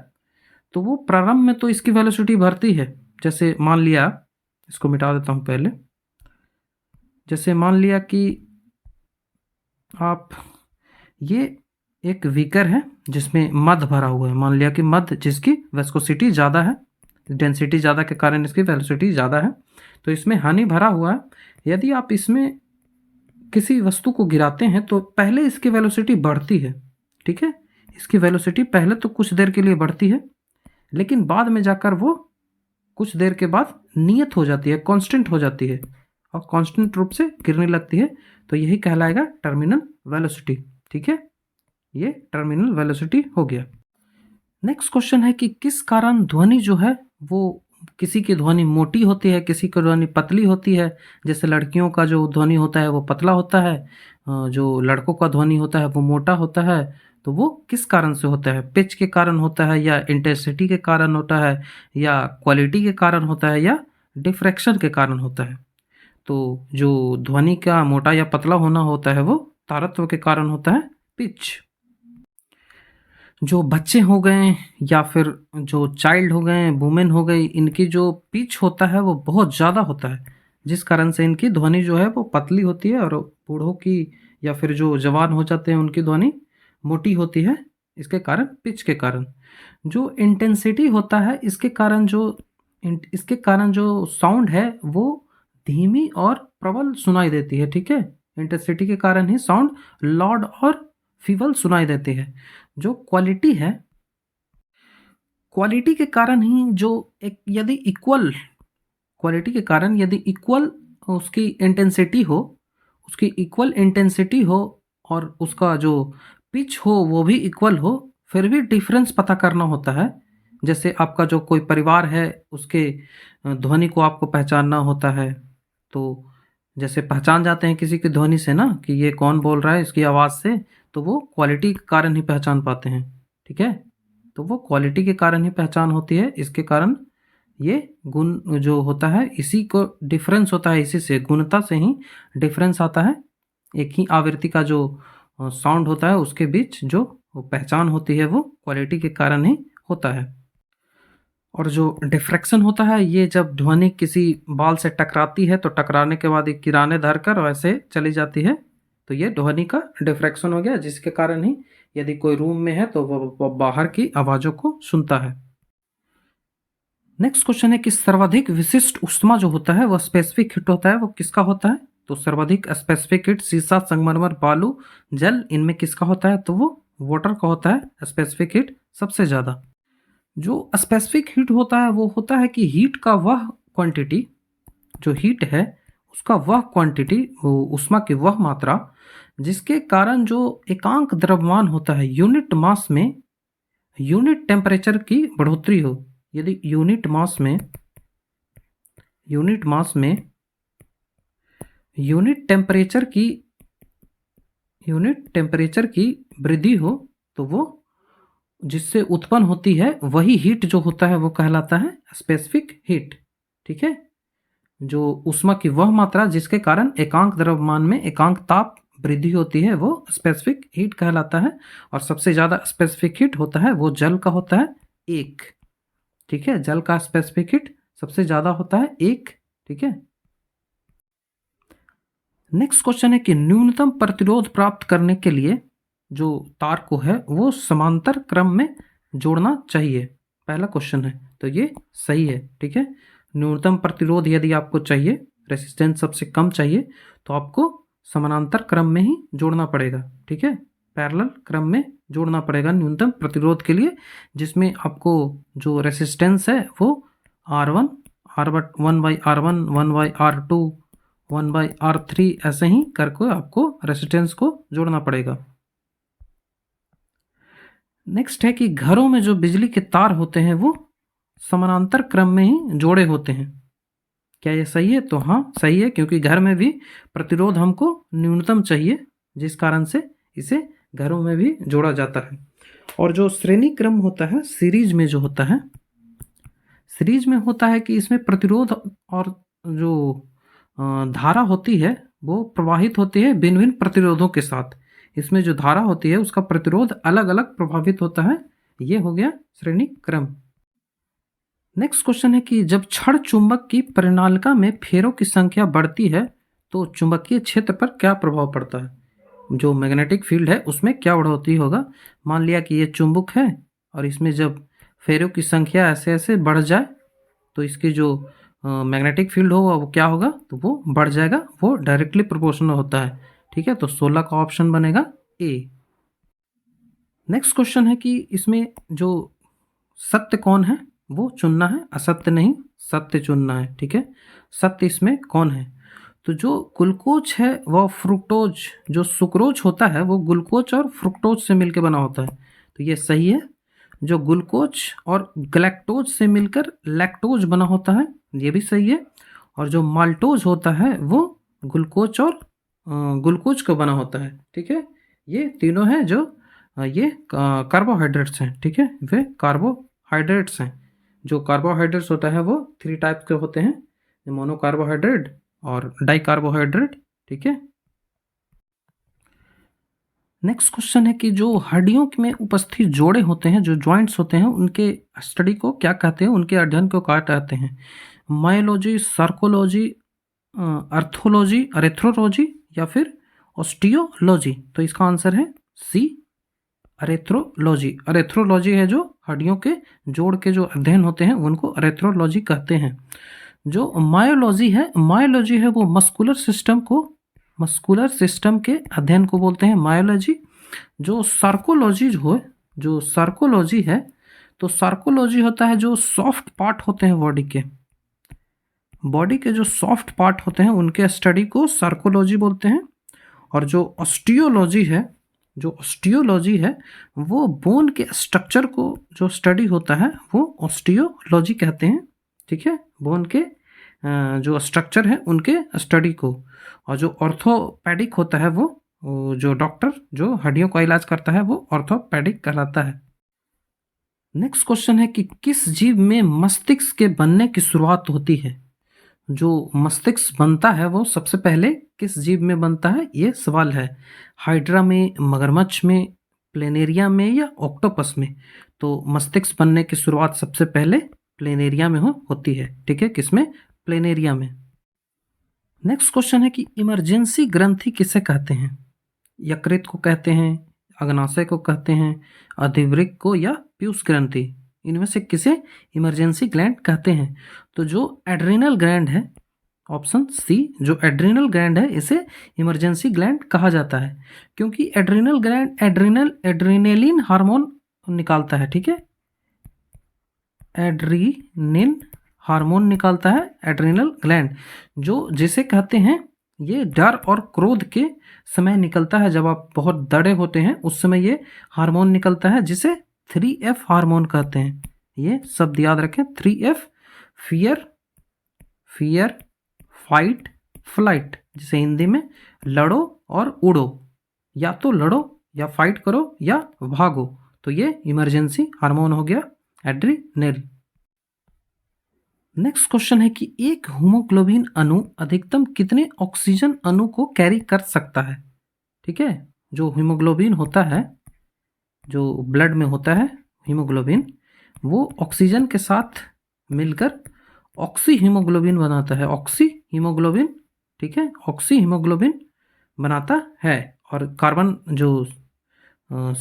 तो वो प्रारंभ में तो इसकी वेलोसिटी बढ़ती है। जैसे मान लिया, इसको मिटा देता हूँ पहले। जैसे मान लिया कि आप, ये एक बीकर है जिसमें मध भरा हुआ है। मान लिया कि मध जिसकी विस्कोसिटी ज़्यादा है, डेंसिटी ज़्यादा के कारण इसकी वेलोसिटी ज़्यादा है, तो इसमें हनी भरा हुआ है। यदि आप इसमें किसी वस्तु को गिराते हैं तो पहले इसकी वेलोसिटी बढ़ती है, ठीक है। इसकी वेलोसिटी पहले तो कुछ देर के लिए बढ़ती है, लेकिन बाद में जाकर वो कुछ देर के बाद नियत हो जाती है, कांस्टेंट हो जाती है और कांस्टेंट रूप से गिरने लगती है। तो यही कहलाएगा टर्मिनल वेलोसिटी, ठीक है। ये टर्मिनल वेलोसिटी हो गया। नेक्स्ट क्वेश्चन है कि किस कारण ध्वनि जो है वो, किसी की ध्वनि मोटी होती है, किसी की ध्वनि पतली होती है। जैसे लड़कियों का जो ध्वनि होता है वो पतला होता है, जो लड़कों का ध्वनि होता है वो मोटा होता है। तो वो किस कारण से होता है? पिच के कारण होता है, या इंटेंसिटी के कारण होता है, या क्वालिटी के कारण होता है, या डिफ्रैक्शन के कारण होता है। तो जो ध्वनि का मोटा या पतला होना होता है वो तारत्व के कारण होता है, पिच। जो बच्चे हो गए या फिर जो चाइल्ड हो गए, वुमेन हो गई, इनकी जो पिच होता है वो बहुत ज़्यादा होता है, जिस कारण से इनकी ध्वनि जो है वो पतली होती है, और बूढ़ों की या फिर जो जवान हो जाते हैं उनकी ध्वनि मोटी होती है, इसके कारण, पिच के कारण। जो इंटेंसिटी होता है, इसके कारण जो साउंड है वो धीमी और प्रबल सुनाई देती है, ठीक है। इंटेंसिटी के कारण ही साउंड लाउड और फीबल सुनाई देती है। जो क्वालिटी है, क्वालिटी के कारण ही जो एक, यदि इक्वल, क्वालिटी के कारण यदि इक्वल उसकी इंटेंसिटी हो, उसकी इक्वल इंटेंसिटी हो और उसका जो पिच हो वो भी इक्वल हो, फिर भी डिफरेंस पता करना होता है। जैसे आपका जो कोई परिवार है, उसके ध्वनि को आपको पहचानना होता है। तो जैसे पहचान जाते हैं किसी की ध्वनि से ना, कि ये कौन बोल रहा है इसकी आवाज़ से, तो वो क्वालिटी के कारण ही पहचान पाते हैं, ठीक है। तो वो क्वालिटी के कारण ही पहचान होती है। इसके कारण ये गुण जो होता है, इसी को डिफरेंस होता है, इसी से, गुणता से ही डिफरेंस आता है। एक ही आवृत्ति का जो साउंड होता है उसके बीच जो पहचान होती है वो क्वालिटी के कारण ही होता है। और जो डिफ्रैक्शन होता है, ये जब ध्वनि किसी बाल से टकराती है तो टकराने के बाद एक किनारे धरकर वैसे चली जाती है, तो ये ध्वनि का डिफ्रैक्शन हो गया, जिसके कारण ही यदि कोई रूम में है तो वो बाहर की आवाज़ों को सुनता है। नेक्स्ट क्वेश्चन है कि सर्वाधिक विशिष्ट ऊष्मा जो होता है वो स्पेसिफिक हीट होता है, वो किसका होता है? तो सर्वाधिक स्पेसिफिक हीट सीसा, संगमरमर, बालू, जल, इनमें किसका होता है? तो वो वाटर का होता है स्पेसिफिक हीट सबसे ज़्यादा। जो स्पेसिफिक हीट होता है वो होता है कि हीट का वह क्वांटिटी, जो हीट है उसका वह क्वांटिटी, ऊष्मा की वह मात्रा जिसके कारण जो एकांक द्रव्यमान होता है, यूनिट मास में यूनिट टेम्परेचर की बढ़ोतरी हो। यदि यूनिट मास में यूनिट टेम्परेचर की वृद्धि हो, तो वो जिससे उत्पन्न होती है वही हीट जो होता है वो कहलाता है स्पेसिफिक हीट, ठीक है। जो ऊष्मा की वह मात्रा जिसके कारण एकांक द्रव्यमान में एकांक ताप वृद्धि होती है वो स्पेसिफिक हीट कहलाता है। और सबसे ज़्यादा स्पेसिफिक हीट होता है वो जल का होता है, 1, ठीक है। जल का स्पेसिफिक हीट सबसे ज़्यादा होता है 1, ठीक है। नेक्स्ट क्वेश्चन है कि न्यूनतम प्रतिरोध प्राप्त करने के लिए जो तार को है वो समांतर क्रम में जोड़ना चाहिए, पहला क्वेश्चन है। तो ये सही है, ठीक है। न्यूनतम प्रतिरोध यदि आपको चाहिए, रेसिस्टेंस सबसे कम चाहिए, तो आपको समानांतर क्रम में ही जोड़ना पड़ेगा, ठीक है। पैरेलल क्रम में जोड़ना पड़ेगा न्यूनतम प्रतिरोध के लिए, जिसमें आपको जो रेसिस्टेंस है वो R1, R1/R1, 1/R2, 1/R3 ऐसे ही करके आपको रेसिस्टेंस को जोड़ना पड़ेगा। नेक्स्ट है कि घरों में जो बिजली के तार होते हैं वो समानांतर क्रम में ही जोड़े होते हैं। क्या ये सही है? तो हाँ सही है, क्योंकि घर में भी प्रतिरोध हमको न्यूनतम चाहिए, जिस कारण से इसे घरों में भी जोड़ा जाता है। और जो श्रेणी क्रम होता है सीरीज में, जो होता है सीरीज में होता है कि इसमें प्रतिरोध और जो धारा होती है वो प्रवाहित होती है भिन्न-भिन्न प्रतिरोधों के साथ। इसमें जो धारा होती है उसका प्रतिरोध अलग-अलग प्रभावित होता है। ये हो गया श्रेणी क्रम। नेक्स्ट क्वेश्चन है कि जब क्षण चुंबक की परिनालिका में फेरों की संख्या बढ़ती है तो चुंबकीय क्षेत्र पर क्या प्रभाव पड़ता है? जो मैग्नेटिक फील्ड है उसमें क्या बढ़ोतरी होगा? मान लिया कि ये चुंबक है और इसमें जब फेरों की संख्या ऐसे ऐसे बढ़ जाए तो इसकी जो मैग्नेटिक फील्ड होगा वो क्या होगा? तो वो बढ़ जाएगा, वो डायरेक्टली प्रोपोर्शनल होता है। ठीक है, तो 16 का ऑप्शन बनेगा ए। नेक्स्ट क्वेश्चन है कि इसमें जो सत्य कौन है वो चुनना है, असत्य नहीं, सत्य चुनना है। ठीक है, सत्य इसमें कौन है? तो जो ग्लूकोज है वह फ्रुक्टोज, जो सुक्रोज होता है वो ग्लूकोज और फ्रुक्टोज से मिलकर बना होता है, तो ये सही है। जो ग्लूकोज और गैलेक्टोज से मिलकर लैक्टोज बना होता है, ये भी सही है। और जो माल्टोज होता है वो ग्लूकोज और ग्लूकोज का बना होता है। ठीक है, ये तीनों हैं जो ये कार्बोहाइड्रेट्स हैं। ठीक है, वे कार्बोहाइड्रेट्स हैं। जो कार्बोहाइड्रेट्स होता है वो 3 टाइप के होते हैं, मोनो कार्बोहाइड्रेट और डाई कार्बोहाइड्रेट। ठीक है, नेक्स्ट क्वेश्चन है कि जो हड्डियों में उपस्थित जोड़े होते हैं, जो जॉइंट्स होते हैं, उनके स्टडी को क्या कहते हैं, उनके अध्ययन को क्या कहते हैं? मायोलॉजी, सार्कोलॉजी, अर्थोलॉजी, अरेथ्रोलॉजी या फिर ऑस्टियोलॉजी? तो इसका आंसर है सी, अरेथ्रोलॉजी। अरेथ्रोलॉजी है जो हड्डियों के जोड़ के जो अध्ययन होते हैं उनको अरेथ्रोलॉजी कहते हैं। जो मायोलॉजी है वो मस्कुलर सिस्टम के अध्ययन को बोलते हैं मायोलॉजी। जो सार्कोलॉजी है, तो सार्कोलॉजी होता है जो सॉफ्ट पार्ट होते हैं बॉडी के जो सॉफ्ट पार्ट होते हैं उनके स्टडी को सार्कोलॉजी बोलते हैं। और जो ऑस्टियोलॉजी है वो बोन के स्ट्रक्चर को जो स्टडी होता है वो ऑस्टियोलॉजी कहते हैं। ठीक है, बोन के जो स्ट्रक्चर है उनके स्टडी को। और जो ऑर्थोपेडिक होता है वो जो डॉक्टर जो हड्डियों का इलाज करता है वो ऑर्थोपेडिक कहलाता है। नेक्स्ट क्वेश्चन है कि किस जीव में मस्तिष्क के बनने की शुरुआत होती है? जो मस्तिष्क बनता है वो सबसे पहले किस जीव में बनता है, ये सवाल है। हाइड्रा में, मगरमच्छ में, प्लेनेरिया में या ऑक्टोपस में? तो मस्तिष्क बनने की शुरुआत सबसे पहले प्लेनेरिया में होती है। ठीक है, किसमें? प्लेनेरिया में। नेक्स्ट क्वेश्चन है कि इमरजेंसी ग्रंथि किसे कहते हैं? यकृत को कहते हैं, अग्नाशय को कहते हैं, अधिवृक्क को या पीयूष ग्रंथि? इनमें से किसे इमरजेंसी ग्लैंड कहते हैं? तो जो एड्रिनल ग्लैंड है, ऑप्शन सी, जो एड्रिनल ग्लैंड है इसे इमरजेंसी ग्लैंड कहा जाता है, क्योंकि एड्रिनल ग्लैंड एड्रिनेलिन हार्मोन निकालता है। ठीक है, एड्रीनिन हार्मोन निकालता है एड्रिनल ग्लैंड, जो जिसे कहते हैं ये डर और क्रोध के समय निकलता है। जब आप बहुत डरे होते हैं उस समय ये हार्मोन निकलता है जिसे 3F हार्मोन कहते हैं। ये शब्द याद रखें, 3F, फियर, फाइट, फ्लाइट, जिसे हिंदी में लड़ो और उड़ो, या तो लड़ो या फाइट करो या भागो। तो ये इमरजेंसी हार्मोन हो गया एड्रिनल। नेक्स्ट क्वेश्चन है कि एक हीमोग्लोबिन अणु अधिकतम कितने ऑक्सीजन अणु को कैरी कर सकता है? ठीक है, जो हीमोग्लोबिन होता है, जो ब्लड में होता है हीमोग्लोबिन, वो ऑक्सीजन के साथ मिलकर ऑक्सी हीमोग्लोबिन बनाता है। ऑक्सी हीमोग्लोबिन, ठीक है, ऑक्सी हीमोग्लोबिन बनाता है। और कार्बन जो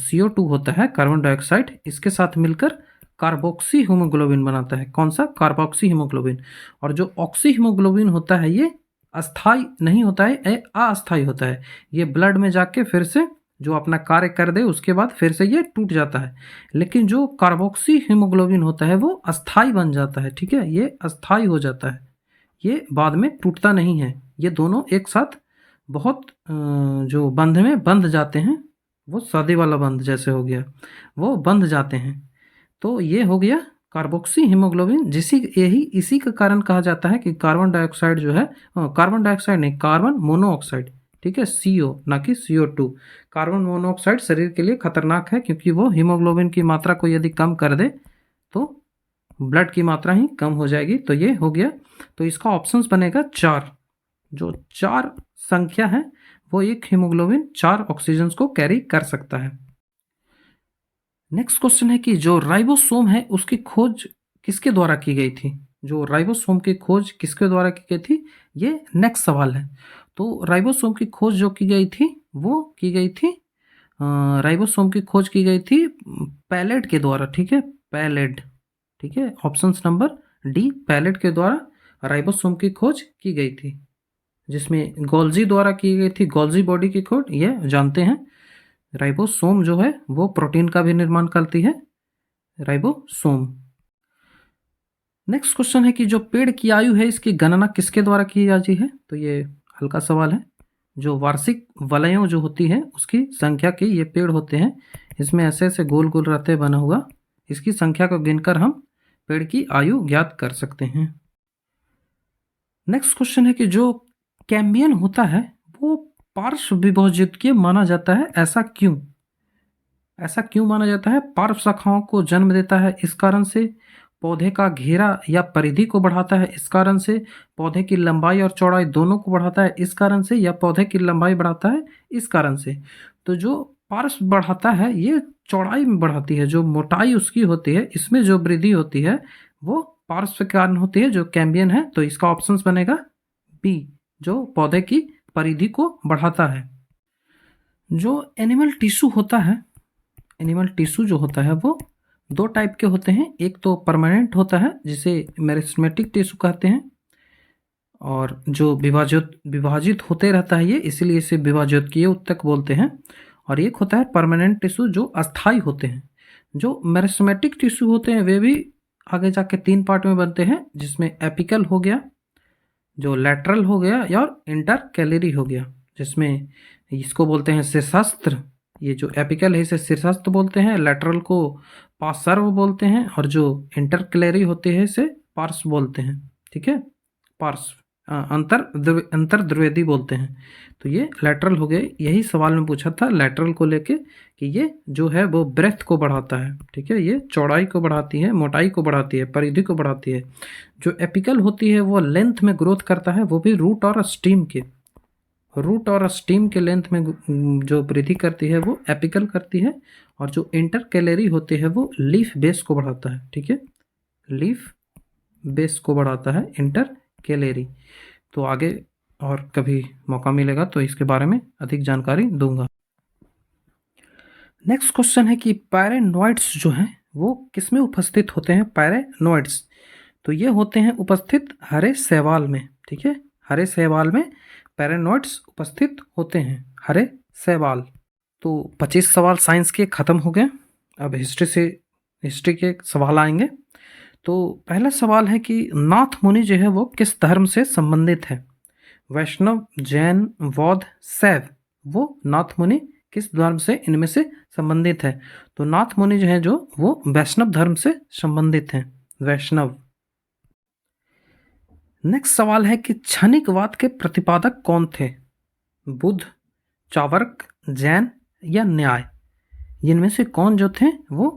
CO2 होता है, कार्बन डाइऑक्साइड, इसके साथ मिलकर कार्बोक्सी हीमोग्लोबिन बनाता है। कौन सा? Carboxy haemoglobin. और जो ऑक्सी हीमोग्लोबिन होता है ये अस्थाई नहीं होता है, अस्थाई होता है। ये ब्लड में जाके फिर से जो अपना कार्य कर दे उसके बाद फिर से ये टूट जाता है। लेकिन जो कार्बोक्सी हीमोग्लोबिन होता है वो अस्थाई बन जाता है। ठीक है, ये अस्थाई हो जाता है, ये बाद में टूटता नहीं है। ये दोनों एक साथ बहुत जो बंध में बंध जाते हैं, वो सादे वाला बंध जैसे हो गया, वो बंध जाते हैं। तो ये हो गया कार्बोक्सी हीमोग्लोबिन, इसी का कारण कहा जाता है कि कार्बन डाइऑक्साइड जो है, कार्बन डाइऑक्साइड नहीं, कार्बन मोनोऑक्साइड, ठीक है, CO ना कि CO2। कार्बन मोनोऑक्साइड शरीर के लिए खतरनाक है क्योंकि वो हीमोग्लोबिन की मात्रा को यदि कम कर दे तो ब्लड की मात्रा ही कम हो जाएगी। तो ये हो गया। तो इसका ऑप्शंस बनेगा 4। जो 4 संख्या है वो एक हीमोग्लोबिन 4 ऑक्सीजन को कैरी कर सकता है। नेक्स्ट क्वेश्चन है कि जो राइबोसोम है उसकी खोज किसके द्वारा की गई थी? जो राइबोसोम की खोज किसके द्वारा की गई थी? ये नेक्स्ट सवाल है। तो राइबोसोम की खोज जो की गई थी वो की गई थी राइबोसोम की खोज की गई थी पैलेट के द्वारा। ठीक है, पैलेट। ठीक है, ऑप्शंस नंबर डी, पैलेट के द्वारा राइबोसोम की खोज की गई थी, जिसमें गोल्जी द्वारा की गई थी। गोल्जी बॉडी की खोज ये जानते हैं। राइबोसोम जो है वो प्रोटीन का भी निर्माण करती है, राइबोसोम। नेक्स्ट क्वेश्चन है कि जो पेड़ की आयु है इसकी गणना किसके द्वारा की जाती है? तो ये हल्का सवाल है। जो वार्षिक वलयों जो होती है उसकी संख्या के ये पेड़ होते हैं, इसमें ऐसे ऐसे गोल गोल रहते बना हुआ, इसकी संख्या को गिनकर हम पेड़ की आयु ज्ञात कर सकते हैं। नेक्स्ट क्वेश्चन है कि जो कैम्बियन होता है वो पार्श्व विभोजित माना जाता है, ऐसा क्यों? ऐसा क्यों माना जाता है? पार्श्व शाखाओं को जन्म देता है इस कारण से, पौधे का घेरा या परिधि को बढ़ाता है इस कारण से, पौधे की लंबाई और चौड़ाई दोनों को बढ़ाता है इस कारण से, या पौधे की लंबाई बढ़ाता है इस कारण से। तो जो पार्श्व बढ़ाता है ये चौड़ाई में बढ़ाती है, जो मोटाई उसकी होती है इसमें जो वृद्धि होती है वो पार्श्व के कारण होती है, जो कैम्बियन है। तो इसका ऑप्शन बनेगा बी, जो पौधे की परिधि को बढ़ाता है। जो एनिमल टिश्यू होता है, एनिमल टिश्यू जो होता है वो 2 टाइप के होते हैं। एक तो परमानेंट होता है जिसे मेरिस्टेमेटिक टिश्यू कहते हैं, और जो विभाजित होते रहता है ये, इसीलिए इसे विभाजकीय ऊतक बोलते हैं। और एक होता है परमानेंट टिश्यू जो अस्थाई होते हैं। जो मेरिस्टेमेटिक टिश्यू होते हैं वे भी आगे जाके 3 पार्ट में बनते हैं, जिसमें एपिकल हो गया, जो लैटरल हो गया, और इंटरकैलरी हो गया, जिसमें इसको बोलते हैं शीर्षस्त्र। ये जो एपिकल है इसे शीर्षस्त्र बोलते हैं, लैटरल को पार्श्व बोलते हैं, और जो इंटरकैलरी होते हैं इसे पार्श्व बोलते हैं। ठीक है, पार्श्व अंतर्द्विवेदी बोलते हैं। तो ये लैटरल हो गए। यही सवाल में पूछा था लैटरल को लेके कि ये जो है वो ब्रेथ को बढ़ाता है। ठीक है, ये चौड़ाई को बढ़ाती है, मोटाई को बढ़ाती है, परिधि को बढ़ाती है। जो एपिकल होती है वो लेंथ में ग्रोथ करता है, वो भी रूट और स्टीम के लेंथ में जो वृद्धि करती है वो एपिकल करती है। और जो इंटरकैलरी होती है वो लीफ बेस को बढ़ाता है। ठीक है, लीफ बेस को बढ़ाता है इंटरकैलरी। तो आगे और कभी मौका मिलेगा तो इसके बारे में अधिक जानकारी दूंगा। नेक्स्ट क्वेश्चन है कि पैरानोइड्स जो हैं वो किसमें उपस्थित होते हैं? पैरानोइड्स तो ये होते हैं उपस्थित हरे शैवाल में। ठीक है, हरे शैवाल में पैरानोइड्स उपस्थित होते हैं, हरे शैवाल। तो 25 सवाल साइंस के ख़त्म हो गए। अब हिस्ट्री के सवाल आएंगे। तो पहला सवाल है कि नाथ मुनि जो है वो किस धर्म से संबंधित है? वैष्णव, जैन, बौद्ध, शैव, वो नाथ मुनि किस धर्म से इनमें से संबंधित है? तो नाथ मुनि जो है जो वो वैष्णव धर्म से संबंधित हैं, वैष्णव। नेक्स्ट सवाल है कि क्षणिकवाद के प्रतिपादक कौन थे? बुद्ध, चार्वाक, जैन या न्याय? इनमें से कौन जो थे वो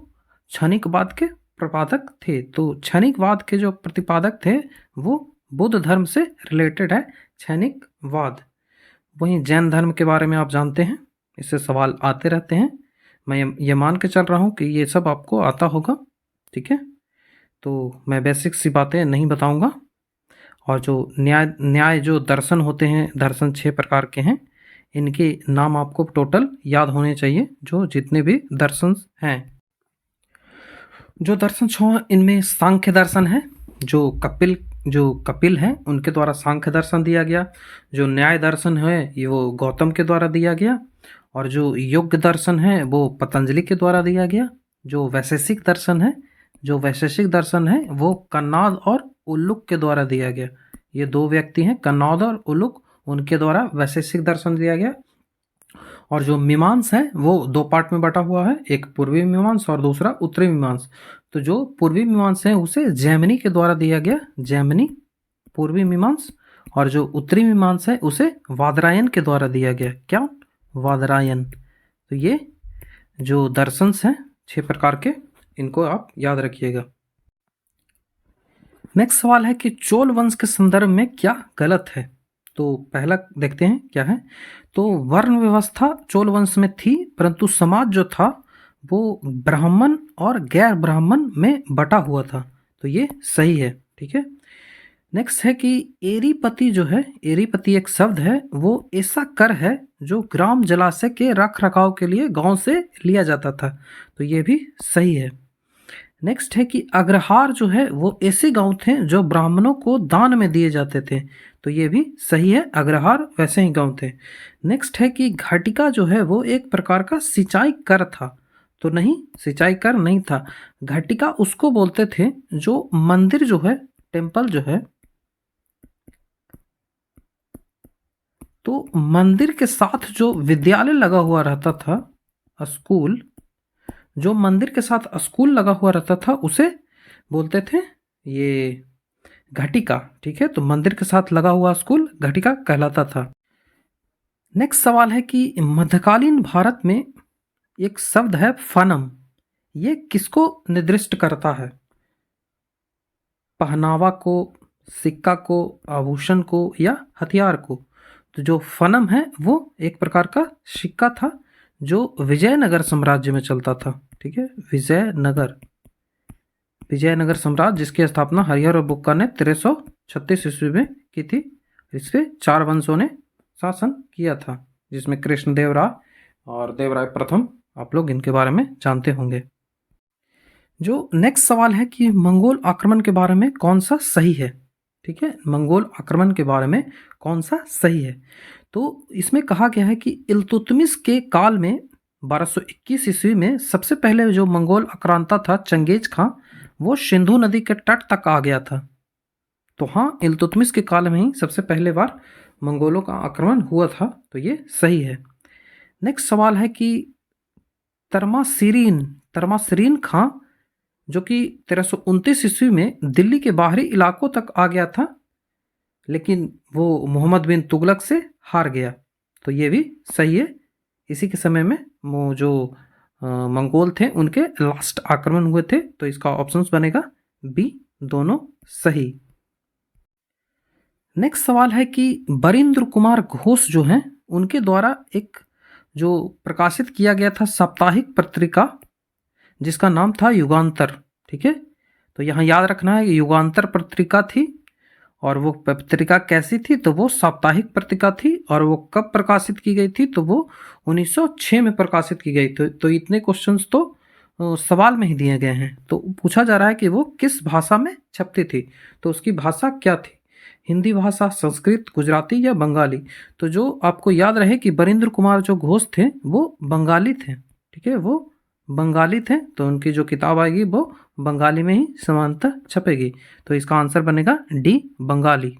क्षणिकवाद के प्रतिपादक थे? तो क्षणिकवाद के जो प्रतिपादक थे वो बुद्ध धर्म से रिलेटेड है क्षणिकवाद। वहीं जैन धर्म के बारे में आप जानते हैं, इससे सवाल आते रहते हैं। मैं ये मान के चल रहा हूँ कि ये सब आपको आता होगा। ठीक है, तो मैं बेसिक सी बातें नहीं बताऊंगा। और जो न्याय जो दर्शन होते हैं, दर्शन 6 प्रकार के हैं, इनके नाम आपको टोटल याद होने चाहिए, जो जितने भी दर्शन हैं। जो दर्शन 6 इनमें सांख्य दर्शन है, जो कपिल हैं उनके द्वारा सांख्य दर्शन दिया गया। जो न्याय दर्शन है ये वो गौतम के द्वारा दिया गया। और जो योग दर्शन है वो पतंजलि के द्वारा दिया गया। जो वैशेषिक दर्शन है वो कन्नाद और उल्लुक के द्वारा दिया गया। ये 2 व्यक्ति हैं, कन्नाद और उल्लुक, उनके द्वारा वैशेषिक दर्शन दिया गया। और जो मीमांस है वो 2 पार्ट में बटा हुआ है, एक पूर्वी मीमांस और दूसरा उत्तरी मीमांस। तो जो पूर्वी मीमांस है उसे जैमिनी के द्वारा दिया गया, जैमिनी पूर्वी मीमांस। और जो उत्तरी मीमांस है उसे वादरायन के द्वारा दिया गया। क्या? वादरायन। तो ये जो दर्शंस हैं 6 प्रकार के, इनको आप याद रखिएगा। नेक्स्ट सवाल है कि चोल वंश के संदर्भ में क्या गलत है। तो पहला देखते हैं क्या है। तो वर्ण व्यवस्था चोल वंश में थी, परंतु समाज जो था वो ब्राह्मण और गैर ब्राह्मण में बटा हुआ था। तो ये सही है, ठीक है। नेक्स्ट है कि एरीपति जो है, एरीपति एक शब्द है, वो ऐसा कर है जो ग्राम जलाशय के रख रखाव के लिए गांव से लिया जाता था। तो ये भी सही है। नेक्स्ट है कि अग्रहार जो है वो ऐसे गांव थे जो ब्राह्मणों को दान में दिए जाते थे। तो ये भी सही है, अग्रहार वैसे ही गांव थे। नेक्स्ट है कि घाटिका जो है वो एक प्रकार का सिंचाई कर था। तो नहीं, सिंचाई कर नहीं था। घाटिका उसको बोलते थे जो मंदिर जो है, टेम्पल जो है, तो मंदिर के साथ जो विद्यालय लगा हुआ रहता था, स्कूल, जो मंदिर के साथ स्कूल लगा हुआ रहता था उसे बोलते थे ये घटिका, ठीक है। तो मंदिर के साथ लगा हुआ स्कूल घटिका कहलाता था। नेक्स्ट सवाल है कि मध्यकालीन भारत में एक शब्द है फनम, ये किसको निर्दिष्ट करता है। पहनावा को, सिक्का को, आभूषण को या हथियार को। तो जो फनम है वो एक प्रकार का सिक्का था जो विजयनगर साम्राज्य में चलता था, ठीक है। विजयनगर साम्राज्य जिसकी स्थापना हरिहर और बुक्का ने 1336 ईस्वी में की थी। इससे 4 वंशों ने शासन किया था, जिसमें कृष्णदेव राय और देवराय प्रथम, आप लोग इनके बारे में जानते होंगे। जो नेक्स्ट सवाल है कि मंगोल आक्रमण के बारे में कौन सा सही है, ठीक है। मंगोल आक्रमण के बारे में कौन सा सही है। तो इसमें कहा गया है कि इल्तुतमिश के काल में 1221 ईस्वी में सबसे पहले जो मंगोल आक्रांता था चंगेज खां, वो सिंधु नदी के तट तक आ गया था। तो हाँ, इल्तुतमिश के काल में ही सबसे पहले बार मंगोलों का आक्रमण हुआ था। तो ये सही है। नेक्स्ट सवाल है कि तरमासरीन खां जो कि 1329 ईस्वी में दिल्ली के बाहरी इलाकों तक आ गया था, लेकिन वो मोहम्मद बिन तुगलक से हार गया। तो ये भी सही है। इसी के समय में वो जो मंगोल थे उनके लास्ट आक्रमण हुए थे। तो इसका ऑप्शन बनेगा बी, दोनों सही। नेक्स्ट सवाल है कि बरिंद्र कुमार घोष जो हैं उनके द्वारा एक जो प्रकाशित किया गया था साप्ताहिक पत्रिका जिसका नाम था युगांतर, ठीक है। तो यहाँ याद रखना है कि युगांतर पत्रिका थी, और वो पत्रिका कैसी थी, तो वो साप्ताहिक पत्रिका थी। और वो कब प्रकाशित की गई थी, तो वो 1906 में प्रकाशित की गई। तो इतने क्वेश्चंस तो सवाल में ही दिए गए हैं। तो पूछा जा रहा है कि वो किस भाषा में छपती थी, तो उसकी भाषा क्या थी, हिंदी भाषा, संस्कृत, गुजराती या बंगाली। तो जो आपको याद रहे कि बरिंद्र कुमार जो घोष थे वो बंगाली थे, ठीक है, वो बंगाली थे। तो उनकी जो किताब आएगी वो बंगाली में ही समानतः छपेगी। तो इसका आंसर बनेगा डी, बंगाली।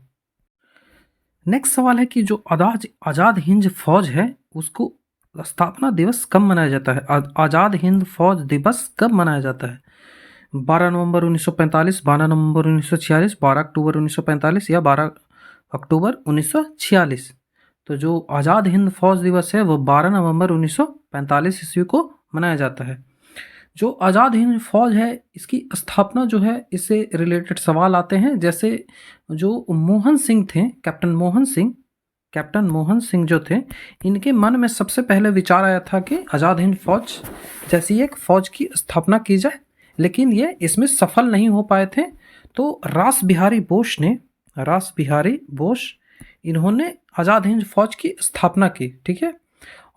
नेक्स्ट सवाल है कि जो आज़ाद हिंद फौज है उसको स्थापना दिवस कब मनाया जाता है। आज़ाद हिंद फौज दिवस कब मनाया जाता है। 12 नवंबर 1945, 12 नवंबर 1946, 12 अक्टूबर 1945 या 12 अक्टूबर 1946। तो जो आज़ाद हिंद फौज दिवस है वो 12 नवंबर 1945 ईस्वी को मनाया जाता है। जो आज़ाद हिंद फौज है इसकी स्थापना जो है, इससे रिलेटेड सवाल आते हैं। जैसे जो मोहन सिंह थे, कैप्टन मोहन सिंह जो थे, इनके मन में सबसे पहले विचार आया था कि आज़ाद हिंद फौज जैसी एक फौज की स्थापना की जाए, लेकिन ये इसमें सफल नहीं हो पाए थे। तो रास बिहारी बोस इन्होंने आज़ाद हिंद फौज की स्थापना की, ठीक है।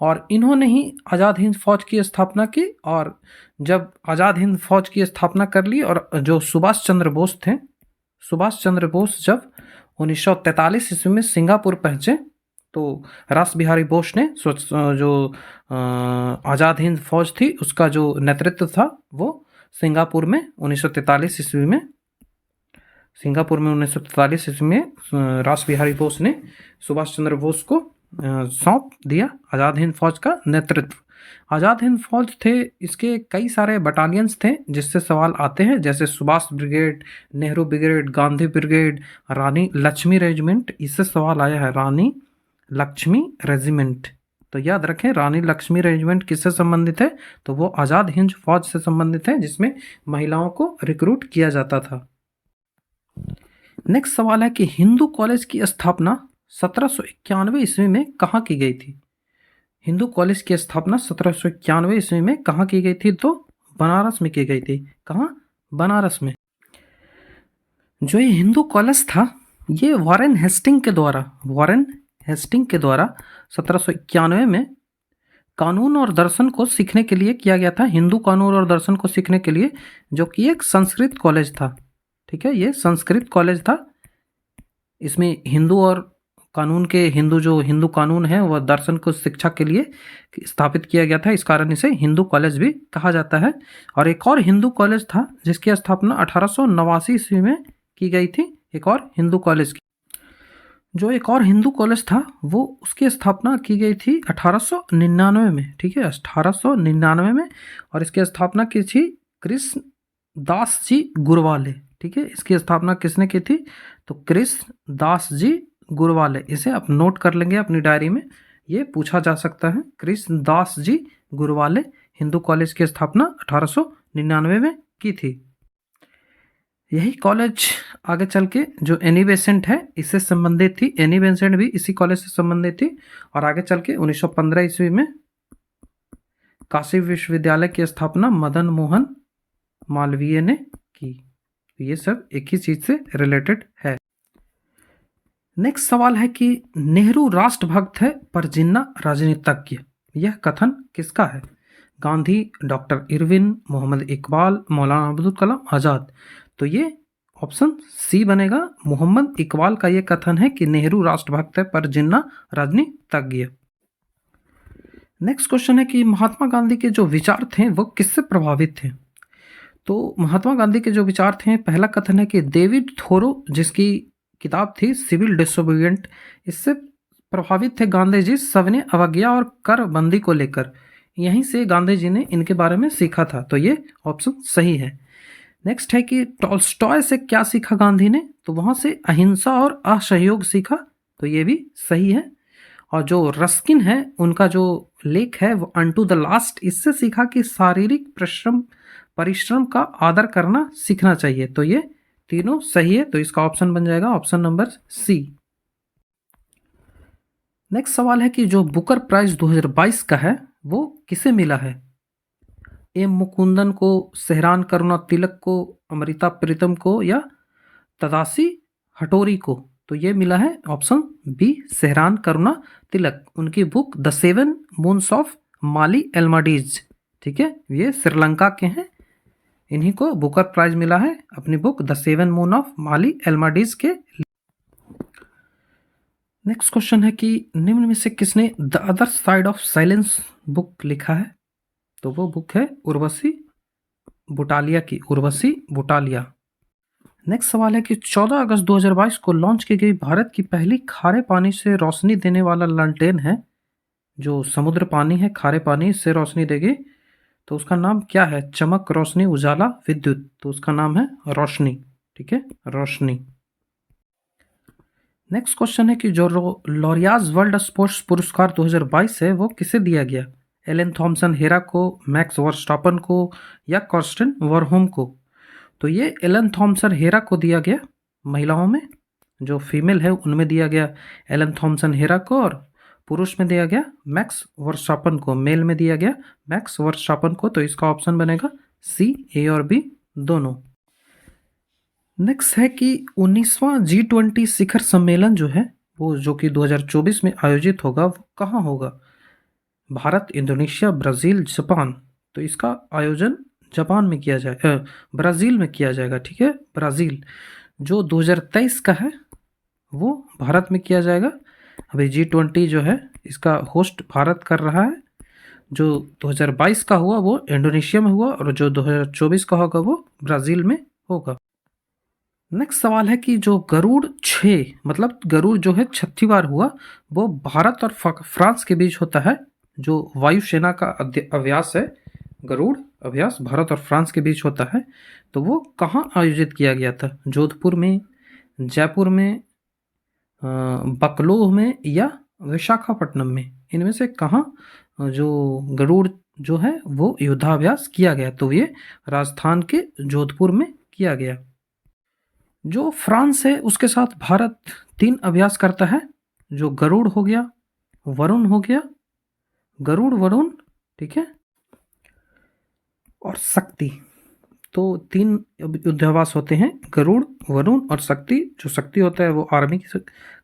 और इन्होंने ही आज़ाद हिंद फौज की स्थापना की। और जब आज़ाद हिंद फौज की स्थापना कर ली और जो सुभाष चंद्र बोस जब 1943 ईस्वी में सिंगापुर पहुंचे, तो रास बिहारी बोस ने जो आज़ाद हिंद फौज थी उसका जो नेतृत्व था वो सिंगापुर में 1943 ईस्वी में रास बिहारी बोस ने सुभाष चंद्र बोस को सौंप दिया आज़ाद हिंद फौज का नेतृत्व। आज़ाद हिंद फौज थे, इसके कई सारे बटालियंस थे जिससे सवाल आते हैं, जैसे Subhash brigade, Nehru brigade, Gandhi brigade, Rani Lakshmi regiment. इससे सवाल आया है रानी लक्ष्मी रेजिमेंट। तो याद रखें, रानी लक्ष्मी रेजिमेंट किससे संबंधित है, तो वो आज़ाद हिंद फौज से संबंधित है जिसमें महिलाओं को रिक्रूट किया जाता था। नेक्स्ट सवाल है कि हिंदू कॉलेज की स्थापना 1791 ईस्वी में कहाँ की गई थी? हिंदू कॉलेज की स्थापना 1791 ईस्वी में कहाँ की गई थी? तो बनारस में की गई थी। कहाँ? बनारस में। जो ये हिंदू कॉलेज था, ये वॉरेन हेस्टिंग के द्वारा 1791 में कानून और दर्शन को सीखने के लिए किया गया था। हिंदू कानून और दर्शन को सीखने के लिए, जो कि एक संस्कृत कॉलेज था। ठीक है, ये संस्कृत कॉलेज था। इसमें हिंदू और हिंदू कानून है वह दर्शन को शिक्षा के लिए स्थापित किया गया था। इस कारण इसे हिंदू कॉलेज भी कहा जाता है। और एक और हिंदू कॉलेज था जिसकी स्थापना 1889 ईस्वी में की गई थी। एक और हिंदू कॉलेज था वो उसकी स्थापना की गई थी 1899 में। ठीक है, 1899 में। और इसकी स्थापना की थी कृष्ण दास जी गुरवाले। ठीक है, इसकी स्थापना किसने की थी? तो कृष्ण दास जी गुरवाले। इसे आप नोट कर लेंगे अपनी डायरी में, ये पूछा जा सकता है। कृष्ण दास जी गुरवाले हिंदू कॉलेज की स्थापना 1899 में की थी। यही कॉलेज आगे चल के जो एनी बेसेंट है इससे संबंधित थी। एनी बेसेंट भी इसी कॉलेज से संबंधित थी। और आगे चल के 1915 ईस्वी में काशी विश्वविद्यालय की स्थापना मदन मोहन मालवीय ने की। ये सब एक ही चीज से रिलेटेड है। नेक्स्ट सवाल है कि नेहरू राष्ट्रभक्त है पर जिन्ना राजनीतिज्ञ, यह कथन किसका है? गांधी, डॉक्टर इरविन, मोहम्मद इकबाल, मौलाना अब्दुल कलाम आजाद। तो ये ऑप्शन सी बनेगा। मोहम्मद इकबाल का ये कथन है कि नेहरू राष्ट्रभक्त है पर जिन्ना राजनीतिज्ञ। नेक्स्ट क्वेश्चन है कि महात्मा गांधी के जो विचार थे वो किससे प्रभावित थे? तो महात्मा गांधी के जो विचार थे, पहला कथन है कि डेविड थोरो, जिसकी किताब थी सिविल डिसोबीडिएंट, इससे प्रभावित थे गांधी जी सविनय अवज्ञा और कर बंदी को लेकर। यहीं से गांधी जी ने इनके बारे में सीखा था। तो ये ऑप्शन सही है। नेक्स्ट है कि टॉल्स्टॉय से क्या सीखा गांधी ने? तो वहां से अहिंसा और असहयोग सीखा। तो ये भी सही है। और जो रस्किन है, उनका जो लेख है वो अनटू द लास्ट, इससे सीखा कि शारीरिक परिश्रम का आदर करना सीखना चाहिए। तो ये तीनों सही है। तो इसका ऑप्शन बन जाएगा ऑप्शन नंबर सी। नेक्स्ट सवाल है कि जो बुकर प्राइज 2022 का है वो किसे मिला है? एम मुकुंदन को, सेहरान करुणा तिलक को, अमृता प्रीतम को या तदासी हटोरी को? तो ये मिला है ऑप्शन बी, सेहरान करुणा तिलक। उनकी book the seven moons of Maali Almeida. ठीक है, ये श्रीलंका के हैं। इन्हीं को बुकर प्राइज मिला है अपनी book the seven moon of Maali Almeida के। नेक्स्ट क्वेश्चन है कि निम्न में से किसने the other side of silence book लिखा है? तो वो बुक है उर्वशी बुटालिया की, उर्वशी बुटालिया। नेक्स्ट सवाल है कि 14 अगस्त 2022 को लॉन्च की गई भारत की पहली खारे पानी से रोशनी देने वाला लंटेन है, जो समुद्र पानी है, खारे पानी से रोशनी देगी, तो उसका नाम क्या है? चमक, रोशनी, उजाला, विद्युत। तो उसका नाम है रोशनी। ठीक है, रोशनी। नेक्स्ट क्वेश्चन है कि जो लॉरियाज वर्ल्ड स्पोर्ट्स पुरस्कार 2022 है वो किसे दिया गया? एलन थॉमसन हेरा को, मैक्स वर्स्टापन को या कॉर्स्टन वरहोम को? तो ये एलन थॉमसन हेरा को दिया गया। महिलाओं में जो फीमेल है उनमें दिया गया एलन थॉमसन हेरा को, और पुरुष में दिया गया मैक्स वर्स्टापन को, मेल में दिया गया मैक्स वर्स्टापन को। तो इसका ऑप्शन बनेगा सी, ए और बी दोनों। नेक्स्ट है कि 19वां G20 शिखर सम्मेलन जो है वो, जो कि 2024 में आयोजित होगा, वो कहाँ होगा? Bharat, Indonesia, Brazil, Japan. तो इसका आयोजन जापान में किया जाए, ब्राज़ील में किया जाएगा। ठीक है, ब्राज़ील। जो 2023 का है वो भारत में किया जाएगा। अभी G20 जो है इसका होस्ट भारत कर रहा है। जो 2022 का हुआ वो इंडोनेशिया में हुआ, और जो 2024 का होगा वो ब्राज़ील में होगा। नेक्स्ट सवाल है कि जो गरुड़ 6, मतलब गरुड़ जो है 6ठी बार हुआ, वो भारत और फ्रांस के बीच होता है। जो वायुसेना का अभ्यास है, गरुड़ अभ्यास भारत और फ्रांस के बीच होता है। तो वो कहाँ आयोजित किया गया था? जोधपुर में, जयपुर में, बकलोह में या विशाखापट्टनम में? इनमें से कहाँ जो गरुड़ जो है वो युद्धाभ्यास किया गया? तो ये राजस्थान के जोधपुर में किया गया। जो फ्रांस है उसके साथ भारत 3 अभ्यास करता है, जो गरुड़ हो गया, वरुण हो गया, गरुड़, वरुण, ठीक है, और शक्ति। तो 3 युद्धाभ्यास होते हैं, गरुड़, वरुण और शक्ति। जो शक्ति होता है वो आर्मी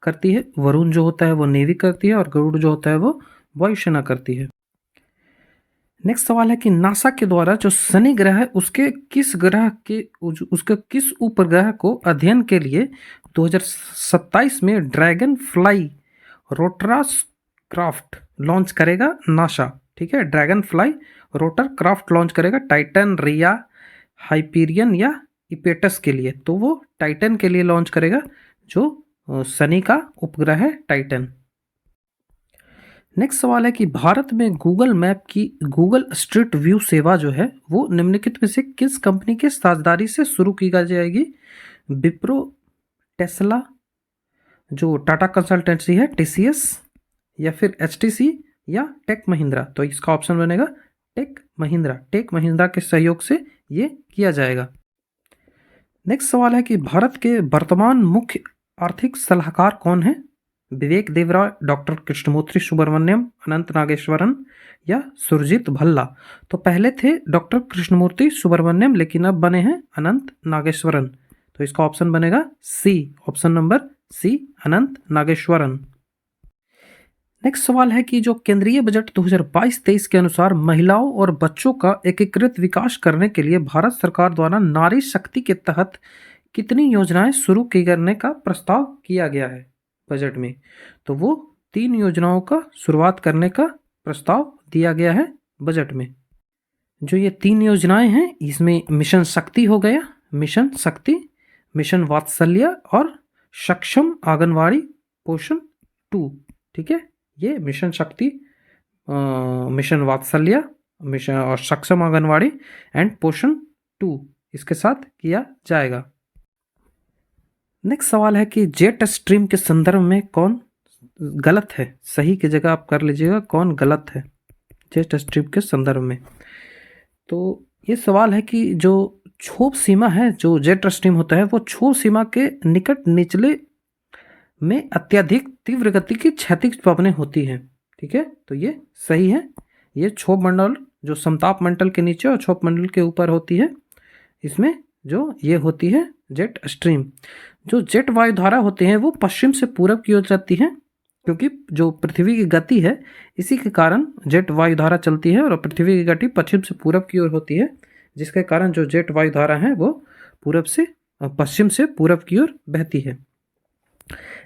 करती है, वरुण जो होता है वो नेवी करती है, और गरुड़ जो होता है वो वायुसेना करती है। नेक्स्ट सवाल है कि नासा के द्वारा जो शनि ग्रह है उसके किस उपग्रह को अध्ययन के लिए 2027 में ड्रैगन फ्लाई रोटरास क्राफ्ट लॉन्च करेगा नासा, ठीक है, dragon fly rotor craft launch करेगा टाइटन, रिया, हाइपीरियन या इपेटस के लिए। तो वो टाइटन के लिए लॉन्च करेगा, जो शनि का उपग्रह है टाइटन। नेक्स्ट सवाल है कि भारत में गूगल मैप की गूगल स्ट्रीट व्यू सेवा जो है वो निम्नलिखित में से किस कंपनी के साझेदारी से शुरू की जाएगी? विप्रो, टेस्ला, जो टाटा कंसल्टेंसी है टीसीएस, या फिर एचटीसी, या टेक महिंद्रा। तो इसका ऑप्शन बनेगा टेक महिंद्रा। टेक महिंद्रा के सहयोग से ये किया जाएगा। नेक्स्ट सवाल है कि भारत के वर्तमान मुख्य आर्थिक सलाहकार कौन है? विवेक देवराय, डॉक्टर कृष्णमूर्ति सुब्रमण्यम, अनंत नागेश्वरन या सुरजीत भल्ला। तो पहले थे डॉक्टर कृष्णमूर्ति सुब्रमण्यम, लेकिन अब बने हैं अनंत नागेश्वरन। तो इसका ऑप्शन बनेगा सी, ऑप्शन नंबर सी, अनंत नागेश्वरन। नेक्स्ट सवाल है कि जो केंद्रीय बजट 2022-23 के अनुसार महिलाओं और बच्चों का एकीकृत विकास करने के लिए भारत सरकार द्वारा नारी शक्ति के तहत कितनी योजनाएं शुरू की करने का प्रस्ताव किया गया है बजट में? तो वो 3 योजनाओं का शुरुआत करने का प्रस्ताव दिया गया है बजट में। जो ये 3 योजनाएं हैं इसमें मिशन शक्ति हो गया, मिशन शक्ति, मिशन वात्सल्य और सक्षम आंगनवाड़ी पोषण 2, ठीक है। ये मिशन शक्ति, मिशन वात्सल्य, मिशन और सक्षम आंगनवाड़ी एंड पोषण 2 इसके साथ किया जाएगा। नेक्स्ट सवाल है कि जेट स्ट्रीम के संदर्भ में कौन गलत है? सही की जगह आप कर लीजिएगा कौन गलत है जेट स्ट्रीम के संदर्भ में। तो ये सवाल है कि जो क्षोभ सीमा है, जो जेट स्ट्रीम होता है वो क्षोभ सीमा के निकट निचले में अत्यधिक तीव्र गति की क्षैतिज पवनें होती हैं, ठीक है। तो ये सही है। ये क्षोभ मंडल जो समताप मंडल के नीचे और क्षोभ मंडल के ऊपर होती है, इसमें जो ये होती है जेट स्ट्रीम। जो जेट वायुधारा होते हैं वो पश्चिम से पूरब की ओर जाती है, क्योंकि जो पृथ्वी की गति है इसी के कारण जेट वायुधारा चलती है, और पृथ्वी की गति पश्चिम से पूरब की ओर होती है, जिसके कारण जो जेट वायुधारा है वो पूरब से पश्चिम से पूरब की ओर बहती है।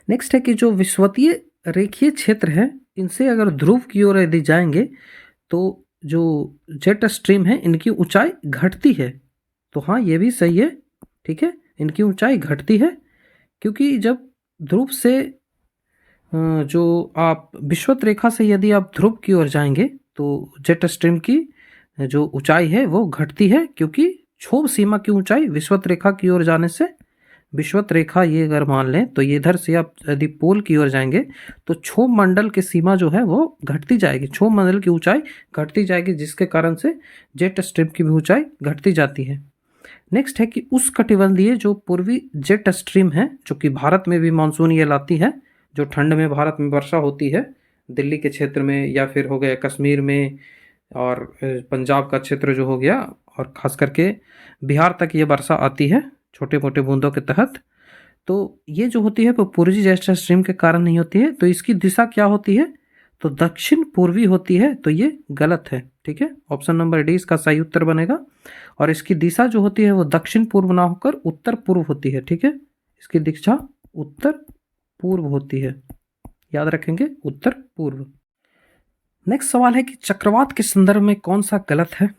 नेक्स्ट है कि जो विषुवतीय रेखीय क्षेत्र है इनसे अगर ध्रुव की ओर यदि जाएंगे तो जो जेट स्ट्रीम है इनकी ऊंचाई घटती है। तो हाँ, ये भी सही है, ठीक है, इनकी ऊंचाई घटती है, क्योंकि जब ध्रुव से जो आप विषुवत रेखा से यदि आप ध्रुव की ओर जाएंगे तो जेट स्ट्रीम की जो ऊंचाई है वो घटती है, क्योंकि क्षोभ सीमा की ऊंचाई विषुवत रेखा की ओर जाने से, विषुवत रेखा ये अगर मान लें तो ये इधर से आप यदि पोल की ओर जाएंगे तो क्षोभ मंडल की सीमा जो है वो घटती जाएगी, क्षोभ मंडल की ऊंचाई घटती जाएगी, जिसके कारण से जेट स्ट्रीम की भी ऊंचाई घटती जाती है। नेक्स्ट है कि उष्णकटिबंधीय जो पूर्वी जेट स्ट्रीम है, जो कि भारत में भी मानसून ये लाती है, जो ठंड में भारत में वर्षा होती है, दिल्ली के क्षेत्र में या फिर हो गया कश्मीर में और पंजाब का क्षेत्र जो हो गया, और ख़ास करके बिहार तक ये वर्षा आती है छोटे मोटे बूंदों के तहत। तो ये जो होती है वो पूर्वी जेट स्ट्रीम के कारण नहीं होती है। तो इसकी दिशा क्या होती है? तो दक्षिण पूर्वी होती है। तो ये गलत है, ठीक है, ऑप्शन नंबर डी इसका सही उत्तर बनेगा। और इसकी दिशा जो होती है वो दक्षिण पूर्व ना होकर उत्तर पूर्व होती है, ठीक है, इसकी दिशा उत्तर पूर्व होती है, याद रखेंगे, उत्तर पूर्व। नेक्स्ट सवाल है कि चक्रवात के संदर्भ में कौन सा गलत है?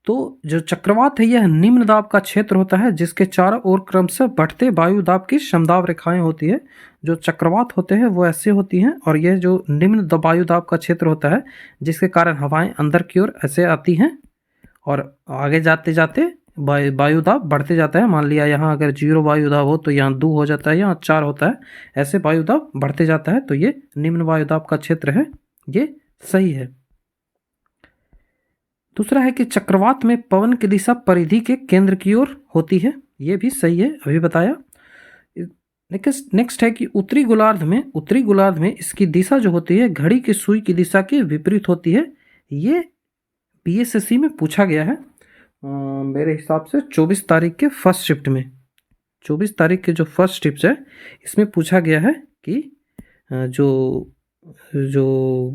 तो जो चक्रवात है यह निम्न दाब का क्षेत्र होता है जिसके चारों ओर क्रमशः बढ़ते वायु दाब की समदाब रेखाएं होती है। जो चक्रवात होते हैं वो ऐसे होती हैं, और यह जो निम्न वायु दाब का क्षेत्र होता है जिसके कारण हवाएं अंदर की ओर ऐसे आती हैं, और आगे जाते जाते वायु दाब बढ़ते जाता है। मान लिया यहाँ अगर 0 वायु दाब हो तो यहाँ 2 हो जाता है, यहाँ 4 होता है, ऐसे वायु दाब बढ़ते जाता है। तो ये निम्न वायु दाब का क्षेत्र है, ये सही है। दूसरा है कि चक्रवात में पवन की दिशा परिधि के केंद्र की ओर होती है। ये भी सही है, अभी बताया। नेक्स्ट है कि उत्तरी गोलार्ध में इसकी दिशा जो होती है घड़ी की सुई की दिशा के विपरीत होती है। ये बीएसएससी में पूछा गया है मेरे हिसाब से 24 तारीख के फर्स्ट शिफ्ट में। 24 तारीख के जो फर्स्ट शिफ्ट है इसमें पूछा गया है कि जो जो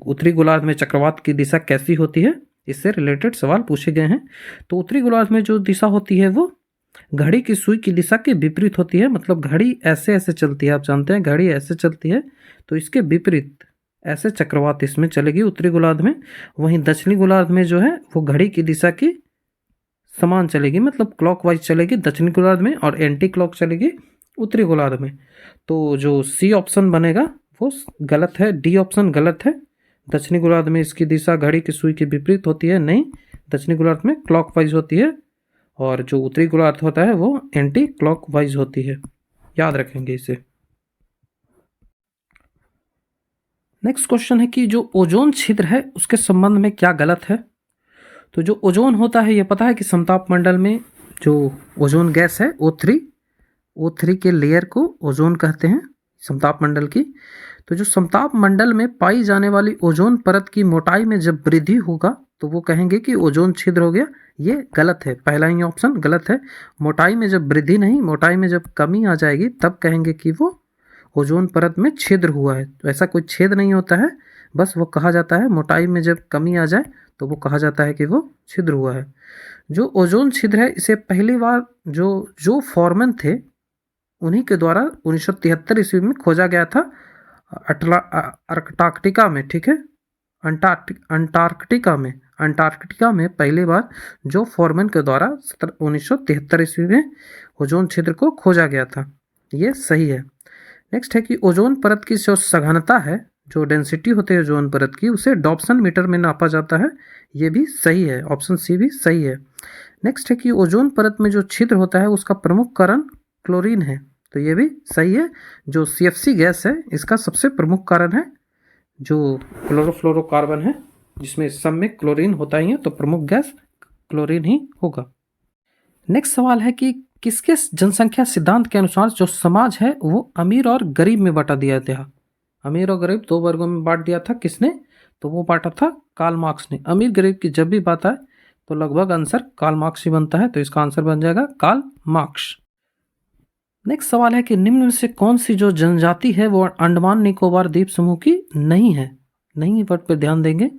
उत्तरी गोलार्ध में चक्रवात की दिशा कैसी होती है, इससे रिलेटेड सवाल पूछे गए हैं। तो उत्तरी गोलार्ध में जो दिशा होती है वो घड़ी की सुई की दिशा के विपरीत होती है, मतलब घड़ी ऐसे ऐसे चलती है, आप जानते हैं घड़ी ऐसे चलती है, तो इसके विपरीत ऐसे चक्रवात इसमें चलेगी उत्तरी गोलार्ध में। वहीं दक्षिणी गोलार्ध में जो है वो घड़ी की दिशा की समान चलेगी, मतलब क्लॉकवाइज चलेगी दक्षिणी गोलार्ध में और एंटी क्लॉक चलेगी उत्तरी गोलार्ध में। तो जो सी ऑप्शन बनेगा वो गलत है, डी ऑप्शन गलत है। दक्षिणी गोलार्ध में इसकी दिशा घड़ी की सुई के विपरीत होती है, नहीं, दक्षिणी गोलार्ध में क्लॉकवाइज होती है और जो उत्तरी गोलार्ध होता है वो एंटी क्लॉकवाइज होती है, याद रखेंगे इसे। नेक्स्ट क्वेश्चन है कि जो ओजोन छिद्र है उसके संबंध में क्या गलत है। तो जो ओजोन होता है ये पता है कि समताप मंडल में जो ओजोन गैस है O3 के लेयर को ओजोन कहते हैं, समताप मंडल की। तो जो समताप मंडल में पाई जाने वाली ओजोन परत की मोटाई में जब वृद्धि होगा तो वो कहेंगे कि ओजोन छिद्र हो गया। ये गलत है, पहला ही ऑप्शन गलत है। मोटाई में जब वृद्धि नहीं, मोटाई में जब कमी आ जाएगी तब कहेंगे कि वो ओजोन परत में छिद्र हुआ है। तो ऐसा कोई छेद नहीं होता है, बस वो कहा जाता है मोटाई में जब कमी आ जाए तो वो कहा जाता है कि वो छिद्र हुआ है। जो ओजोन छिद्र है इसे पहली बार जो फॉरमैन थे उन्हीं के द्वारा 1973 ईस्वी में खोजा गया था अंटार्कटिका में, ठीक है, अंटार्कटिका में पहली बार जो फॉरमैन के द्वारा 1973 ईस्वी में ओजोन छिद्र को खोजा गया था। ये सही है। नेक्स्ट है कि ओजोन परत की जो सघनता है, जो डेंसिटी होती है ओजोन परत की, उसे डॉप्सन मीटर में नापा जाता है। ये भी सही है, ऑप्शन सी भी सही है। नेक्स्ट है कि ओजोन परत में जो छिद्र होता है उसका प्रमुख कारण क्लोरीन है। तो ये भी सही है। जो CFC गैस है इसका सबसे प्रमुख कारण है जो क्लोरोफ्लोरोकार्बन है, जिसमें सब में क्लोरीन होता ही है, तो प्रमुख गैस क्लोरीन ही होगा। नेक्स्ट सवाल है कि किसके जनसंख्या सिद्धांत के अनुसार जो समाज है वो अमीर और गरीब में बांटा दिया था। अमीर और गरीब दो वर्गों में बांट दिया था, किसने, तो वो बांटा था कार्ल मार्क्स ने। अमीर गरीब की जब भी बात आए तो लगभग आंसर कार्ल मार्क्स ही बनता है, तो इसका आंसर बन जाएगा कार्ल मार्क्स। नेक्स्ट सवाल है कि निम्न में से कौन सी जो जनजाति है वो अंडमान निकोबार द्वीप समूह की नहीं है। नहीं वर्ड पर ध्यान देंगे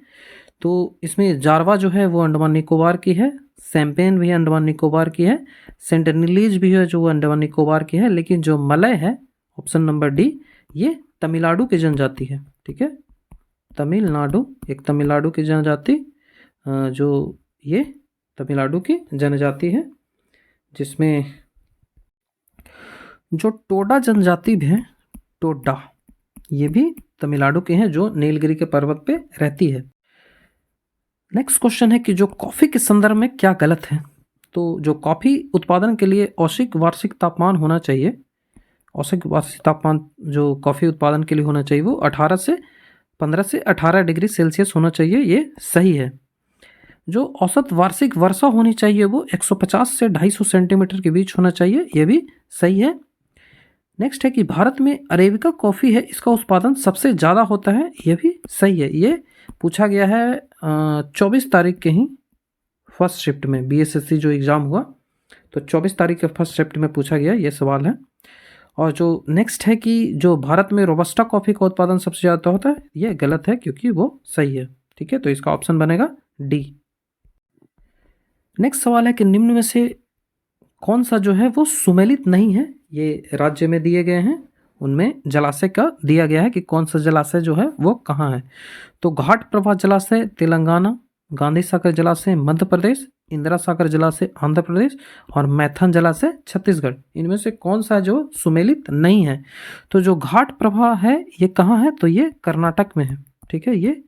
तो इसमें जारवा जो है वो अंडमान निकोबार की है, सैम्पेन भी अंडमान निकोबार की है, सेंटिनलीज भी है जो अंडमान निकोबार की है, लेकिन जो मलय है ऑप्शन नंबर डी ये तमिलनाडु की जनजाति है। ठीक है, तमिलनाडु, एक तमिलनाडु की जनजाति, जो ये तमिलनाडु की जनजाति है, जिसमें जो टोडा जनजाति भी है, टोडा, ये भी तमिलनाडु के हैं जो नीलगिरी के पर्वत पे रहती है। नेक्स्ट क्वेश्चन है कि जो कॉफ़ी के संदर्भ में क्या गलत है। तो जो कॉफ़ी उत्पादन के लिए औसत वार्षिक तापमान होना चाहिए, औसत वार्षिक तापमान जो कॉफ़ी उत्पादन के लिए होना चाहिए वो 15 से 18 डिग्री सेल्सियस होना चाहिए, ये सही है। जो औसत वार्षिक वर्षा होनी चाहिए वो 150 से 250 सेंटीमीटर के बीच होना चाहिए, ये भी सही है। नेक्स्ट है कि भारत में अरेबिका कॉफ़ी है इसका उत्पादन सबसे ज़्यादा होता है, ये भी सही है। ये पूछा गया है 24 तारीख के ही फर्स्ट शिफ्ट में, BSSC जो एग्ज़ाम हुआ तो 24 तारीख के फर्स्ट शिफ्ट में पूछा गया ये सवाल है। और जो नेक्स्ट है कि जो भारत में रोबस्टा कॉफ़ी का उत्पादन सबसे ज़्यादा होता है, ये गलत है क्योंकि वो सही है। ठीक है, तो इसका ऑप्शन बनेगा डी। नेक्स्ट सवाल है कि निम्न में से कौन सा जो है वो सुमेलित नहीं है। ये राज्य में दिए गए हैं, उनमें जलाशय का दिया गया है कि कौन सा जलाशय जो है वो कहाँ है। तो घाट प्रभा जलाशय तेलंगाना, गांधी सागर जलाशय मध्य प्रदेश, इंदिरा सागर जलाशय आंध्र प्रदेश और मैथन जलाशय छत्तीसगढ़। इनमें से कौन सा जो सुमेलित नहीं है। तो जो घाट प्रभा है ये कहाँ है, तो ये कर्नाटक में है। ठीक है, ये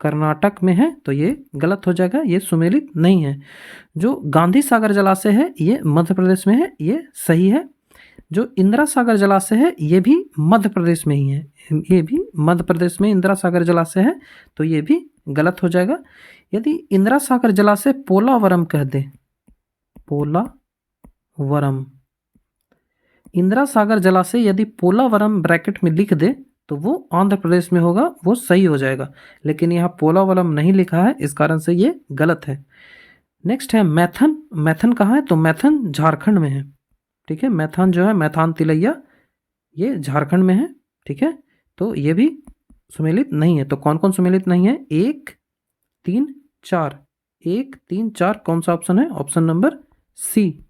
कर्नाटक में है, तो ये गलत हो जाएगा, ये सुमेलित नहीं है। जो गांधी सागर जलाशय है ये मध्य प्रदेश में है, ये सही है। जो इंदिरा सागर जलाशय है ये भी मध्य प्रदेश में ही है, ये भी मध्य प्रदेश में इंदिरा सागर जलाशय है, तो ये भी गलत हो जाएगा। यदि इंदिरा सागर जलाशय पोलावरम कह दे, पोलावरम, वरम। इंदिरा सागर जलाशय यदि पोलावरम ब्रैकेट में लिख दे तो वो आंध्र प्रदेश में होगा, वो सही हो जाएगा। लेकिन यहाँ पोलावरम नहीं लिखा है, इस कारण से ये गलत है। नेक्स्ट है मैथन। मैथन कहाँ है? तो मैथन झारखंड में है। ठीक है, मैथन जो है, मैथान तिलैया, ये झारखंड में है। ठीक है, तो ये भी सुमेलित नहीं है। तो कौन कौन सुमेलित नहीं है? 1, 3, 4। 1, 3, 4 कौन सा ऑप्शन है? Option number C.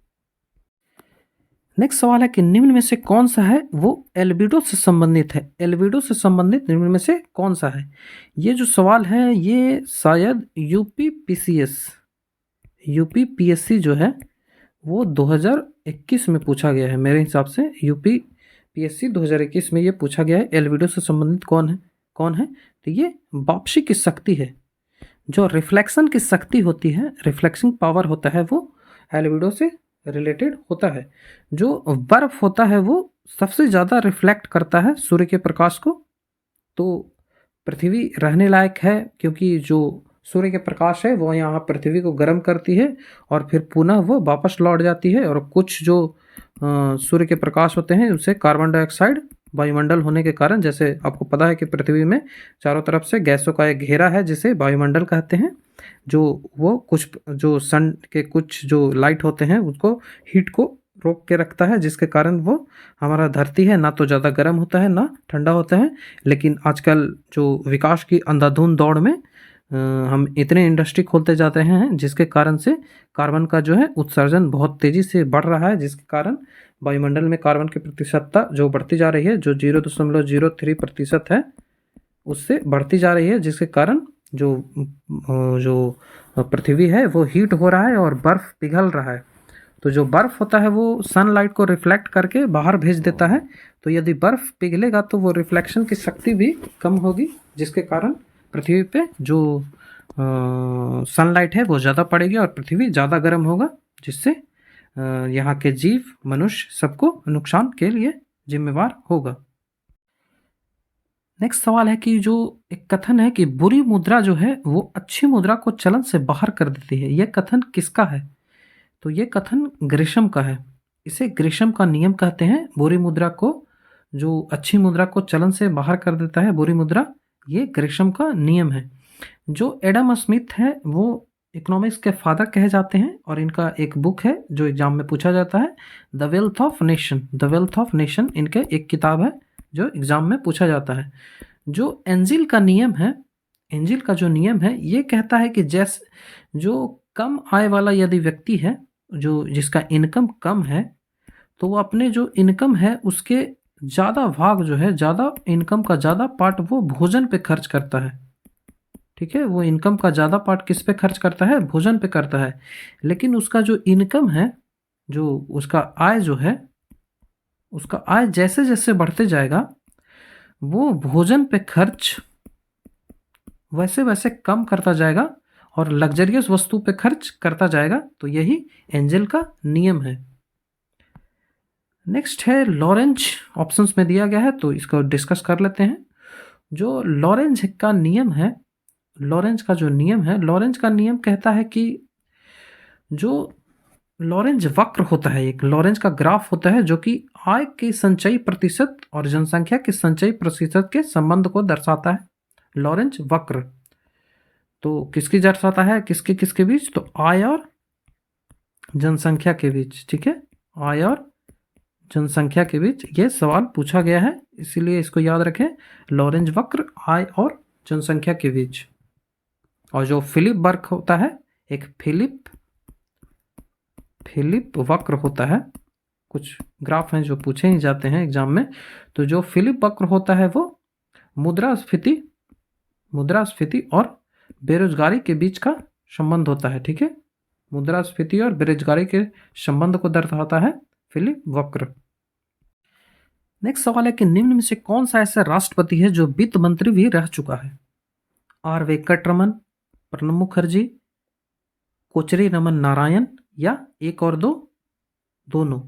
नेक्स्ट सवाल है कि निम्न में से कौन सा है वो एल्बिडो से संबंधित है? एल्बिडो से संबंधित निम्न में से कौन सा है? ये जो सवाल है ये शायद यूपी पीएससी जो है वो 2021 में पूछा गया है। मेरे हिसाब से यूपी पीएससी 2021 में ये पूछा गया है, एल्बिडो से संबंधित कौन है? तो ये वापसी की शक्ति है। जो रिफ्लेक्शन की शक्ति होती है, रिफ्लेक्सिंग पावर होता है, वो एल्बिडो से रिलेटेड होता है। जो बर्फ होता है वो सबसे ज़्यादा रिफ्लेक्ट करता है सूर्य के प्रकाश को। तो पृथ्वी रहने लायक है क्योंकि जो सूर्य के प्रकाश है वो यहाँ पृथ्वी को गर्म करती है और फिर पुनः वो वापस लौट जाती है। और कुछ जो सूर्य के प्रकाश होते हैं उसे कार्बन डाइऑक्साइड वायुमंडल होने के कारण, जैसे आपको पता है कि पृथ्वी में चारों तरफ से गैसों का एक घेरा है जिसे वायुमंडल कहते हैं, जो वो कुछ जो सन के कुछ जो लाइट होते हैं उसको हीट को रोक के रखता है, जिसके कारण वो हमारा धरती है ना तो ज़्यादा गर्म होता है ना ठंडा होता है। लेकिन आजकल जो विकास की अंधाधुंध दौड़ में हम इतने इंडस्ट्री खोलते जाते हैं जिसके कारण से कार्बन का जो है उत्सर्जन बहुत तेज़ी से बढ़ रहा है, जिसके कारण वायुमंडल में कार्बन की प्रतिशतता जो बढ़ती जा रही है, जो 0.03% है उससे बढ़ती जा रही है, जिसके कारण जो पृथ्वी है वो हीट हो रहा है और बर्फ़ पिघल रहा है। तो जो बर्फ़ होता है वो सनलाइट को रिफ्लेक्ट करके बाहर भेज देता है। तो यदि बर्फ़ पिघलेगा तो वो रिफ्लेक्शन की शक्ति भी कम होगी, जिसके कारण पृथ्वी पे जो सनलाइट है वो ज़्यादा पड़ेगी और पृथ्वी ज़्यादा गर्म होगा, जिससे यहाँ के जीव, मनुष्य सबको नुकसान के लिए जिम्मेवार होगा। नेक्स्ट सवाल है कि जो एक कथन है कि बुरी मुद्रा जो है वो अच्छी मुद्रा को चलन से बाहर कर देती है, यह कथन किसका है? तो ये कथन ग्रिशम का है। इसे ग्रिशम का नियम कहते हैं। बुरी मुद्रा को, जो अच्छी मुद्रा को चलन से बाहर कर देता है बुरी मुद्रा, ये ग्रिशम का नियम है। जो एडम स्मिथ है वो इकोनॉमिक्स के फादर कहे जाते हैं और इनका एक बुक है जो एग्जाम में पूछा जाता है, the wealth of nation. The wealth of nation इनके एक किताब है जो एग्जाम में पूछा जाता है। जो एंजिल का नियम है, एंजिल का जो नियम है ये कहता है कि जैसे जो कम आय वाला यदि व्यक्ति है, जो जिसका इनकम कम है, तो वो अपने जो इनकम है उसके ज़्यादा भाग जो है, ज़्यादा इनकम का ज़्यादा पार्ट वो भोजन पे खर्च करता है। ठीक है, वो इनकम का ज़्यादा पार्ट किस पे खर्च करता है? भोजन पे करता है। लेकिन उसका जो इनकम है, जो उसका आय जो है, उसका आय जैसे जैसे बढ़ते जाएगा वो भोजन पे खर्च वैसे वैसे कम करता जाएगा और लग्जरियस वस्तु पे खर्च करता जाएगा। तो यही एंजल का नियम है। नेक्स्ट है लॉरेंज, ऑप्शंस में दिया गया है तो इसको डिस्कस कर लेते हैं। जो लॉरेंज का नियम है, लॉरेंज का जो नियम है, लॉरेंज का नियम कहता है कि जो लॉरेंज वक्र होता है, एक लॉरेंज का ग्राफ होता है जो कि आय के संचयी प्रतिशत और जनसंख्या के संचयी प्रतिशत के संबंध को दर्शाता है। लॉरेंज वक्र तो किसकी दर्शाता है, किसके किसके बीच? तो आय और जनसंख्या के बीच। ठीक है, आय और जनसंख्या के बीच ये सवाल पूछा गया है, इसीलिए इसको याद रखें, लॉरेंज वक्र आय और जनसंख्या के बीच। और जो फिलिप वक्र होता है, एक फिलिप वक्र होता है, कुछ ग्राफ हैं जो पूछे ही जाते हैं एग्जाम में। तो जो फिलिप वक्र होता है वो मुद्रास्फीति और बेरोजगारी के बीच का संबंध होता है। ठीक है, मुद्रास्फीति और बेरोजगारी के संबंध को दर्शाता है फिलिप वक्र। नेक्स्ट सवाल है कि निम्न में से कौन सा ऐसा राष्ट्रपति है जो वित्त मंत्री भी रह चुका है? आर वेंकटरमन, प्रणब मुखर्जी, कोचरी रमन नारायण या एक और दो, दोनों।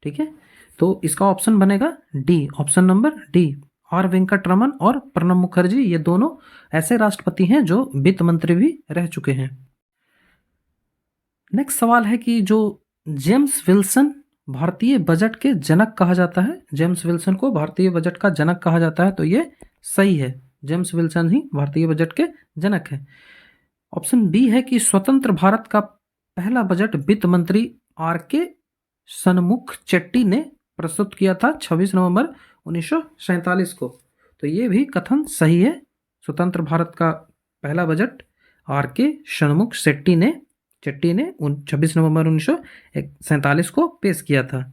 ठीक है, तो इसका ऑप्शन बनेगा D, option number D. R Venkataraman और प्रणब मुखर्जी ये दोनों ऐसे राष्ट्रपति हैं जो वित्त मंत्री भी रह चुके हैं। नेक्स्ट सवाल है कि जो जेम्स विल्सन भारतीय बजट के जनक कहा जाता है। जेम्स विल्सन को भारतीय बजट का जनक कहा जाता है, तो ये सही है। जेम्स विल्सन ही भारतीय बजट के जनक है। ऑप्शन बी है कि स्वतंत्र भारत का पहला बजट वित्त मंत्री आर के सनमुख चेट्टी ने प्रस्तुत किया था 26 नवंबर 1947 को। तो ये भी कथन सही है। स्वतंत्र भारत का पहला बजट आर के सनमुख चेट्टी ने 26 नवंबर 1947 को पेश किया था।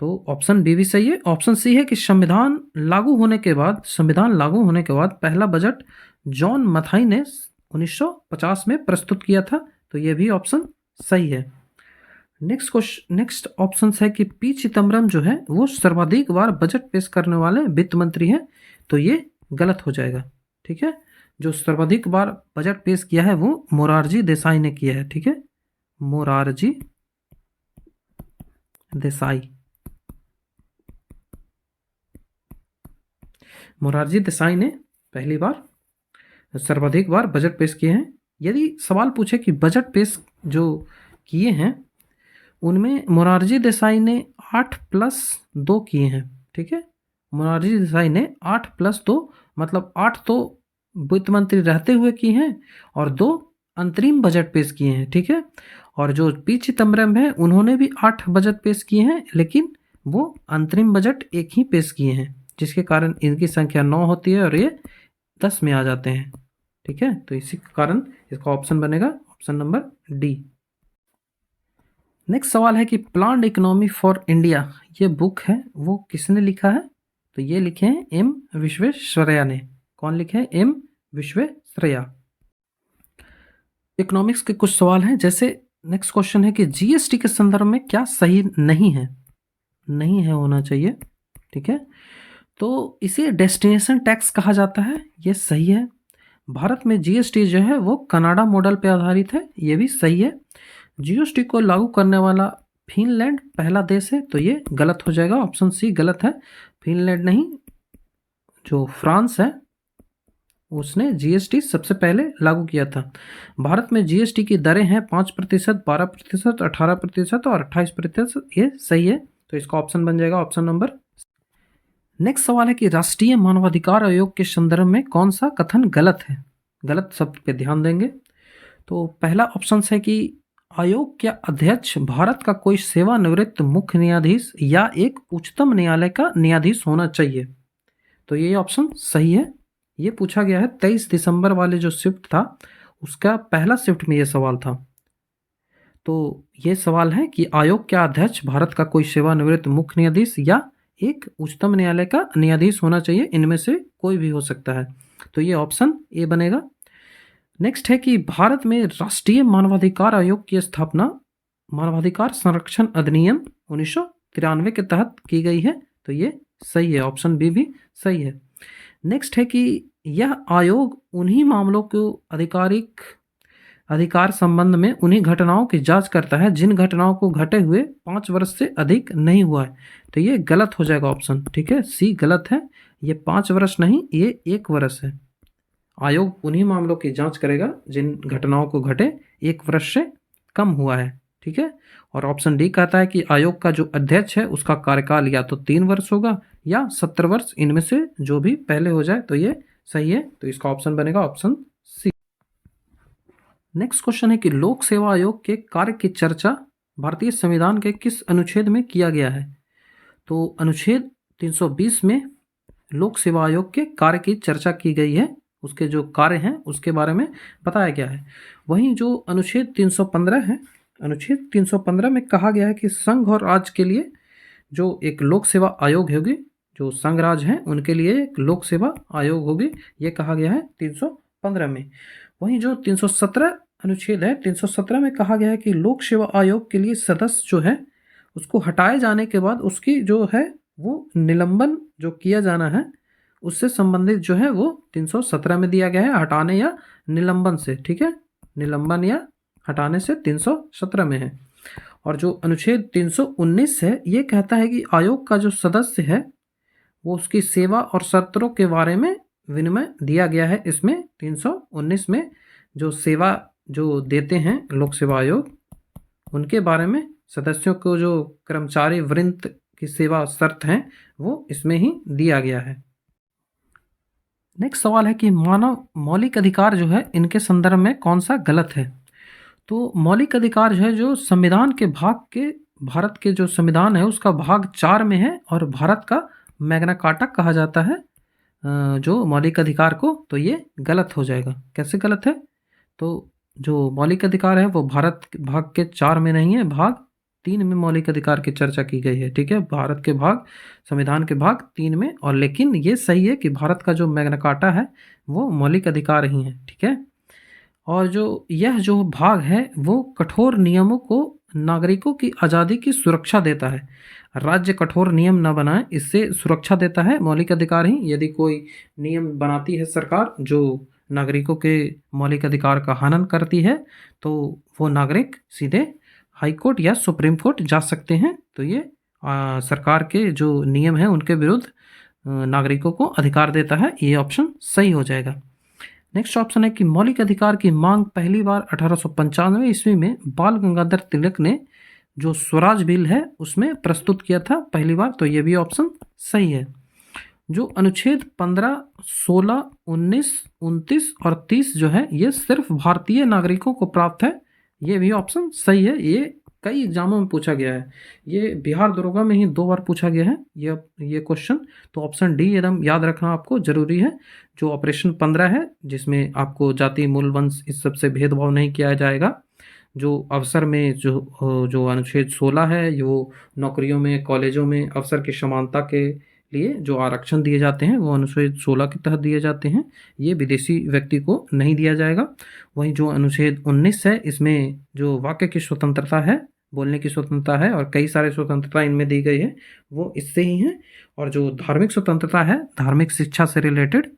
तो ऑप्शन बी भी सही है। ऑप्शन सी है कि संविधान लागू होने के बाद पहला बजट जॉन मथाई ने 1950 में प्रस्तुत किया था। तो ये भी ऑप्शन सही है। नेक्स्ट ऑप्शन है कि पी चिदम्बरम जो है वो सर्वाधिक बार बजट पेश करने वाले वित्त मंत्री हैं। तो ये गलत हो जाएगा। ठीक है, जो सर्वाधिक बार बजट पेश किया है वो मोरारजी देसाई ने किया है। ठीक है, मोरारजी देसाई ने पहली बार सर्वाधिक बार बजट पेश किए हैं। यदि सवाल पूछे कि बजट पेश जो किए हैं उनमें मोरारजी देसाई ने 8+2 किए हैं। ठीक है, मोरारजी देसाई ने 8+2 मतलब 8 तो वित्त मंत्री रहते हुए किए हैं और 2 अंतरिम बजट पेश किए हैं। ठीक है, और जो पी चिदम्बरम है उन्होंने भी 8 बजट पेश किए हैं, लेकिन वो अंतरिम बजट एक ही पेश किए हैं, जिसके कारण इनकी संख्या 9 होती है और ये 10 में आ जाते हैं। ठीक है, तो इसी कारण इसका ऑप्शन बनेगा ऑप्शन नंबर डी। नेक्स्ट सवाल है कि प्लान्ड इकोनॉमी फॉर इंडिया ये बुक है वो किसने लिखा है? तो ये लिखे हैं एम विश्वेश्वरैया ने। कौन लिखे हैं? एम विश्वेश्वरैया। इकोनॉमिक्स के कुछ सवाल हैं, जैसे नेक्स्ट क्वेश्चन है कि जीएसटी के संदर्भ में क्या सही नहीं है होना चाहिए। ठीक है, तो इसे डेस्टिनेशन टैक्स कहा जाता है, ये सही है। भारत में जीएसटी जो है वो कनाडा मॉडल पे आधारित है, ये भी सही है। जीएसटी को लागू करने वाला फिनलैंड पहला देश है, तो ये गलत हो जाएगा, ऑप्शन सी गलत है। फिनलैंड नहीं, जो फ्रांस है उसने जीएसटी सबसे पहले लागू किया था। भारत में जीएसटी की दरें हैं 5%, 12%, 18% और 28%, ये सही है। तो इसका ऑप्शन बन जाएगा ऑप्शन नंबर। नेक्स्ट सवाल है कि राष्ट्रीय मानवाधिकार आयोग के संदर्भ में कौन सा कथन गलत है? गलत शब्द पे ध्यान देंगे। तो पहला ऑप्शन है कि आयोग के अध्यक्ष भारत का कोई सेवानिवृत्त मुख्य न्यायाधीश या एक उच्चतम न्यायालय का न्यायाधीश होना चाहिए। तो ये ऑप्शन सही है। ये पूछा गया है 23 दिसंबर वाले जो शिफ्ट था उसका पहला शिफ्ट में ये सवाल था। तो ये सवाल है कि आयोग के अध्यक्ष भारत का कोई सेवानिवृत्त मुख्य न्यायाधीश या एक उच्चतम न्यायालय का न्यायाधीश होना चाहिए, इनमें से कोई भी हो सकता है। तो ये ऑप्शन ए बनेगा। नेक्स्ट है कि भारत में राष्ट्रीय मानवाधिकार आयोग की स्थापना मानवाधिकार संरक्षण अधिनियम 1993 के तहत की गई है। तो ये सही है, ऑप्शन बी भी सही है। नेक्स्ट है कि यह आयोग उन्हीं मामलों को अधिकार संबंध में उन्हीं घटनाओं की जांच करता है जिन घटनाओं को घटे हुए 5 वर्ष से अधिक नहीं हुआ है। तो ये गलत हो जाएगा ऑप्शन। ठीक है, सी गलत है। ये 5 वर्ष नहीं, ये 1 वर्ष है। आयोग उन्हीं मामलों की जांच करेगा जिन घटनाओं को घटे 1 वर्ष से कम हुआ है। ठीक है, और ऑप्शन डी कहता है कि आयोग का जो अध्यक्ष है उसका कार्यकाल या तो 3 वर्ष होगा या 70 वर्ष, इनमें से जो भी पहले हो जाए तो ये सही है। तो इसका ऑप्शन बनेगा ऑप्शन सी। नेक्स्ट क्वेश्चन है कि लोक सेवा आयोग के कार्य की चर्चा भारतीय संविधान के किस अनुच्छेद में किया गया है? तो अनुच्छेद 320 में लोक सेवा आयोग के कार्य की चर्चा की गई है, उसके जो कार्य हैं उसके बारे में बताया गया है। वहीं जो अनुच्छेद 315 है, अनुच्छेद 315 में कहा गया है कि संघ और राज्य के लिए जो एक लोक सेवा आयोग होगी, जो संघ राज्य हैं उनके लिए एक लोक सेवा आयोग होगी, ये कहा गया है 315 में। वहीं जो 317 अनुच्छेद है, 317 में कहा गया है कि लोक सेवा आयोग के लिए सदस्य जो है उसको हटाए जाने के बाद उसकी जो है वो निलंबन जो किया जाना है उससे संबंधित जो है वो 317 में दिया गया है, हटाने या निलंबन से। ठीक है, निलंबन या हटाने से 317 में है। और जो अनुच्छेद 319 है ये कहता है कि आयोग का जो सदस्य है वो उसकी सेवा और शर्तों के बारे में विनिमय दिया गया है। इसमें 319 में जो सेवा जो देते हैं लोक सेवा आयोग उनके बारे में सदस्यों को जो कर्मचारी वृंद की सेवा शर्त हैं वो इसमें ही दिया गया है। नेक्स्ट सवाल है कि मानव मौलिक अधिकार जो है इनके संदर्भ में कौन सा गलत है। तो मौलिक अधिकार जो है जो संविधान के भारत के जो संविधान है उसका भाग 4 में है और भारत का मैग्ना कार्टा कहा जाता है जो मौलिक अधिकार को, तो ये गलत हो जाएगा। कैसे गलत है? तो जो मौलिक अधिकार है वो भारत भाग के 4 में नहीं है, भाग 3 में मौलिक अधिकार की चर्चा की गई है। ठीक है, भारत के भाग संविधान के भाग 3 में, और लेकिन ये सही है कि भारत का जो मैग्ना कार्टा है वो मौलिक अधिकार ही है। ठीक है, और यह जो भाग है वो कठोर नियमों को नागरिकों की आज़ादी की सुरक्षा देता है। राज्य कठोर नियम न बनाए, इससे सुरक्षा देता है मौलिक अधिकार ही। यदि कोई नियम बनाती है सरकार जो नागरिकों के मौलिक अधिकार का हनन करती है, तो वो नागरिक सीधे हाई कोर्ट या सुप्रीम कोर्ट जा सकते हैं। तो ये सरकार के जो नियम हैं उनके विरुद्ध नागरिकों को अधिकार देता है। ये ऑप्शन सही हो जाएगा। नेक्स्ट ऑप्शन है कि मौलिक अधिकार की मांग पहली बार 1895 ईस्वी में बाल गंगाधर तिलक ने जो स्वराज बिल है उसमें प्रस्तुत किया था पहली बार, तो ये भी ऑप्शन सही है। जो अनुच्छेद 15, 16, 19, 29 और 30 जो है ये सिर्फ भारतीय नागरिकों को प्राप्त है, ये भी ऑप्शन सही है। ये कई एग्जामों में पूछा गया है, ये बिहार दरोगा में ही 2 बार पूछा गया है ये क्वेश्चन। तो ऑप्शन डी एकदम याद रखना आपको जरूरी है। जो ऑपरेशन 15 है जिसमें आपको जाति, मूल, वंश इस सब से भेदभाव नहीं किया जाएगा। जो अवसर में जो अनुच्छेद 16 है वो नौकरियों में, कॉलेजों में अवसर की समानता के लिए जो आरक्षण दिए जाते हैं वो अनुच्छेद 16 के तहत दिए जाते हैं, ये विदेशी व्यक्ति को नहीं दिया जाएगा। वहीं जो अनुच्छेद 19 है इसमें जो वाक्य की स्वतंत्रता है, बोलने की स्वतंत्रता है और कई सारे स्वतंत्रता इनमें दी गई है वो इससे ही है। और जो धार्मिक स्वतंत्रता है, धार्मिक शिक्षा से रिलेटेड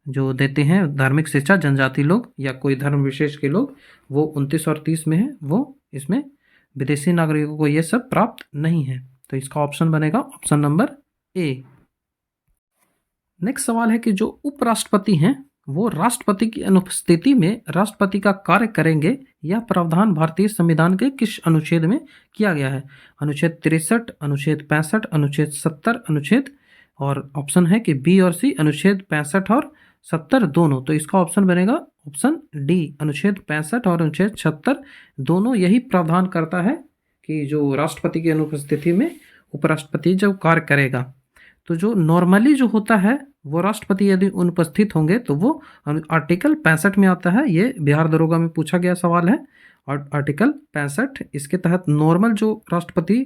जो देते हैं धार्मिक शिक्षा जनजाति लोग या कोई धर्म विशेष के लोग, वो 29 और 30 में है, वो इसमें विदेशी नागरिकों को ये सब प्राप्त नहीं है। तो इसका ऑप्शन बनेगा ऑप्शन नंबर ए। नेक्स्ट सवाल है कि जो उपराष्ट्रपति हैं वो राष्ट्रपति की अनुपस्थिति में राष्ट्रपति का कार्य करेंगे, यह प्रावधान भारतीय संविधान के किस अनुच्छेद में किया गया है? अनुच्छेद 63, अनुच्छेद 65, अनुच्छेद 70, अनुच्छेद, और ऑप्शन है कि बी और सी, अनुच्छेद 65 और 70 दोनों। तो इसका ऑप्शन बनेगा ऑप्शन डी, अनुच्छेद 65 और अनुच्छेद 70 दोनों यही प्रावधान करता है कि जो राष्ट्रपति की अनुपस्थिति में उपराष्ट्रपति जब कार्य करेगा। तो जो नॉर्मली जो होता है वो राष्ट्रपति यदि अनुपस्थित होंगे तो वो आर्टिकल 65 में आता है। ये बिहार दरोगा में पूछा गया सवाल है और आर्टिकल 65 इसके तहत नॉर्मल जो राष्ट्रपति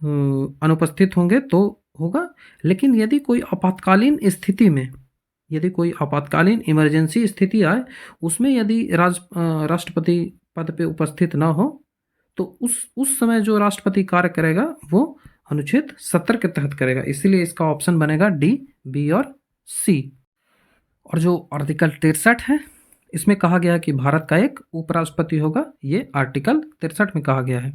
अनुपस्थित होंगे तो होगा। लेकिन यदि कोई आपातकालीन स्थिति में, यदि कोई आपातकालीन इमरजेंसी स्थिति आए, उसमें यदि राष्ट्रपति पद पे उपस्थित ना हो तो उस समय जो राष्ट्रपति कार्य करेगा वो अनुच्छेद 70 के तहत करेगा। इसीलिए इसका ऑप्शन बनेगा डी, बी और सी। और जो आर्टिकल 63 है इसमें कहा गया है कि भारत का एक उपराष्ट्रपति होगा, ये आर्टिकल 63 में कहा गया है।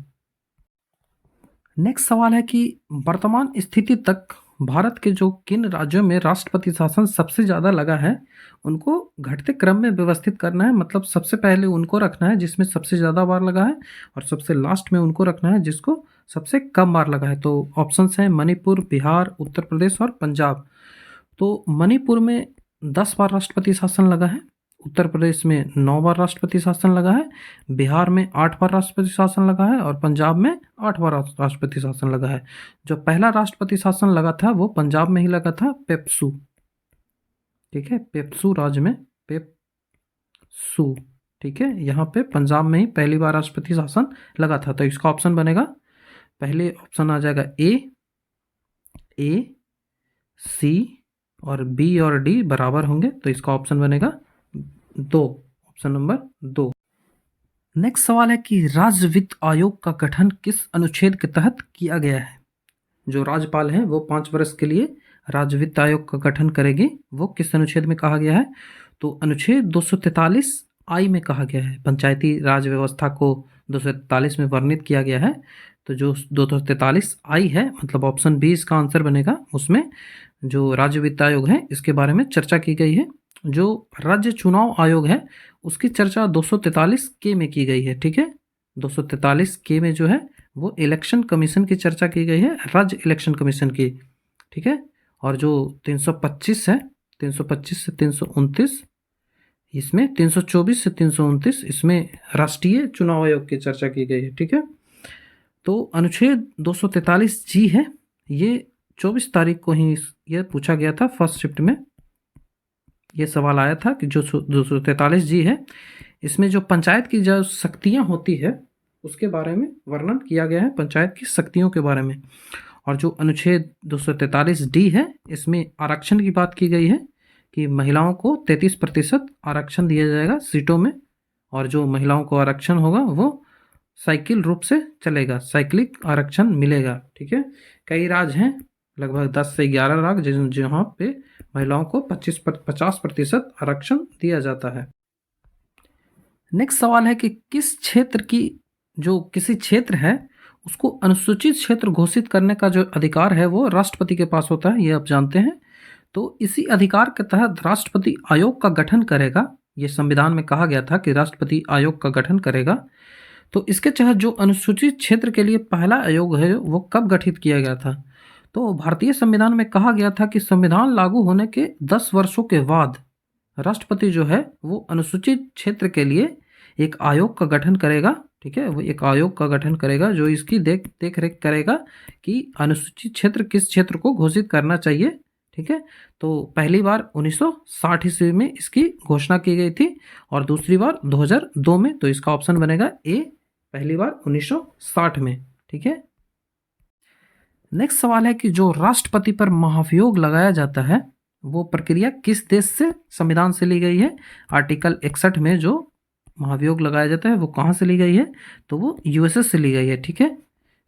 नेक्स्ट सवाल है कि वर्तमान स्थिति तक भारत के जो किन राज्यों में राष्ट्रपति शासन सबसे ज़्यादा लगा है उनको घटते क्रम में व्यवस्थित करना है। मतलब सबसे पहले उनको रखना है जिसमें सबसे ज़्यादा बार लगा है और सबसे लास्ट में उनको रखना है जिसको सबसे कम बार लगा है। तो ऑप्शंस हैं मणिपुर, बिहार, उत्तर प्रदेश और पंजाब। तो मणिपुर में 10 बार राष्ट्रपति शासन लगा है, उत्तर प्रदेश में 9 बार राष्ट्रपति शासन लगा है, बिहार में 8 बार राष्ट्रपति शासन लगा है और पंजाब में 8 बार राष्ट्रपति शासन लगा है। जो पहला राष्ट्रपति शासन लगा था वो पंजाब में ही लगा था, पेप्सू। ठीक है, पेप्सू राज्य में, पेप्सू। ठीक है, यहाँ पे पंजाब में ही पहली बार राष्ट्रपति शासन लगा था। तो इसका ऑप्शन बनेगा, पहले ऑप्शन आ जाएगा ए, सी और बी और डी बराबर होंगे, तो इसका ऑप्शन बनेगा 2, ऑप्शन नंबर 2। नेक्स्ट सवाल है कि राज्य वित्त आयोग का गठन किस अनुच्छेद के तहत किया गया है? जो राज्यपाल हैं वो 5 वर्ष के लिए राज्य वित्त आयोग का गठन करेंगे, वो किस अनुच्छेद में कहा गया है? तो अनुच्छेद 243 आई में कहा गया है। पंचायती राज व्यवस्था को 243 में वर्णित किया गया है। तो जो 243 आई है, मतलब ऑप्शन बी इसका आंसर बनेगा। उसमें जो राज्य वित्त आयोग है इसके बारे में चर्चा की गई है। जो राज्य चुनाव आयोग है उसकी चर्चा 243 के में की गई है। ठीक है, 243 के में जो है वो इलेक्शन कमीशन की चर्चा की गई है, राज्य इलेक्शन कमीशन की, ठीक है। और जो 325 है, 325 से 329, इसमें 324 से 329 इसमें राष्ट्रीय चुनाव आयोग की चर्चा की गई है, ठीक है। तो अनुच्छेद 243 जी है, ये 24 तारीख को ही ये पूछा गया था फर्स्ट शिफ्ट में। ये सवाल आया था कि जो 243 जी है, इसमें जो पंचायत की जो शक्तियाँ होती है उसके बारे में वर्णन किया गया है, पंचायत की शक्तियों के बारे में। और जो अनुच्छेद 243 डी है, इसमें आरक्षण की बात की गई है कि महिलाओं को 33% आरक्षण दिया जाएगा सीटों में, और जो महिलाओं को आरक्षण होगा वो साइकिल रूप से चलेगा, साइक्लिक आरक्षण मिलेगा, ठीक है। कई राज्य हैं, लगभग 10 से 11 राज्य जहाँ पे महिलाओं को 50% आरक्षण दिया जाता है। नेक्स्ट सवाल है कि किस क्षेत्र की, जो किसी क्षेत्र है उसको अनुसूचित क्षेत्र घोषित करने का जो अधिकार है वो राष्ट्रपति के पास होता है, ये आप जानते हैं। तो इसी अधिकार के तहत राष्ट्रपति आयोग का गठन करेगा, ये संविधान में कहा गया था कि राष्ट्रपति आयोग का गठन करेगा। तो इसके तहत जो अनुसूचित क्षेत्र के लिए पहला आयोग है वो कब गठित किया गया था? तो भारतीय संविधान में कहा गया था कि संविधान लागू होने के 10 वर्षों के बाद राष्ट्रपति जो है वो अनुसूचित क्षेत्र के लिए एक आयोग का गठन करेगा, ठीक है। वो एक आयोग का गठन करेगा जो इसकी देख रेख करेगा कि अनुसूचित क्षेत्र किस क्षेत्र को घोषित करना चाहिए, ठीक है। तो पहली बार 1960 ईस्वी में इसकी घोषणा की गई थी और दूसरी बार 2002 में। तो इसका ऑप्शन बनेगा ए, पहली बार 1960 में, ठीक है। नेक्स्ट सवाल है कि जो राष्ट्रपति पर महाभियोग लगाया जाता है वो प्रक्रिया किस देश से संविधान से ली गई है? आर्टिकल 61 में जो महाभियोग लगाया जाता है वो कहाँ से ली गई है? तो वो यूएसएस से ली गई है, ठीक है।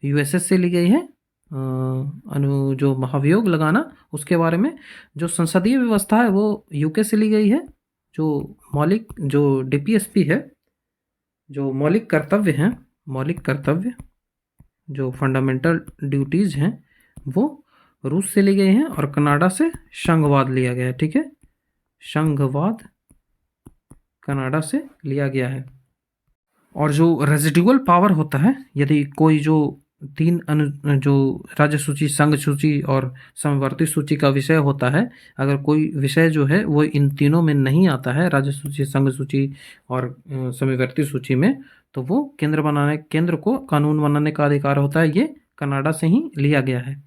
यूएसएस से ली गई है जो महाभियोग लगाना, उसके बारे में जो संसदीय व्यवस्था है वो यूके से ली गई है। जो डीपीएसपी है, जो मौलिक कर्तव्य जो फंडामेंटल ड्यूटीज़ हैं वो रूस से ली गई हैं और कनाडा से संघवाद लिया गया है, ठीक है। संघवाद कनाडा से लिया गया है। और जो रेजिडुअल पावर होता है, यदि कोई जो जो राज्य सूची, संघ सूची और समवर्ती सूची का विषय होता है, अगर कोई विषय जो है वो इन तीनों में नहीं आता है, राज्य सूची, संघ सूची और समवर्ती सूची में, तो वो केंद्र को कानून बनाने का अधिकार होता है। ये कनाडा से ही लिया गया है।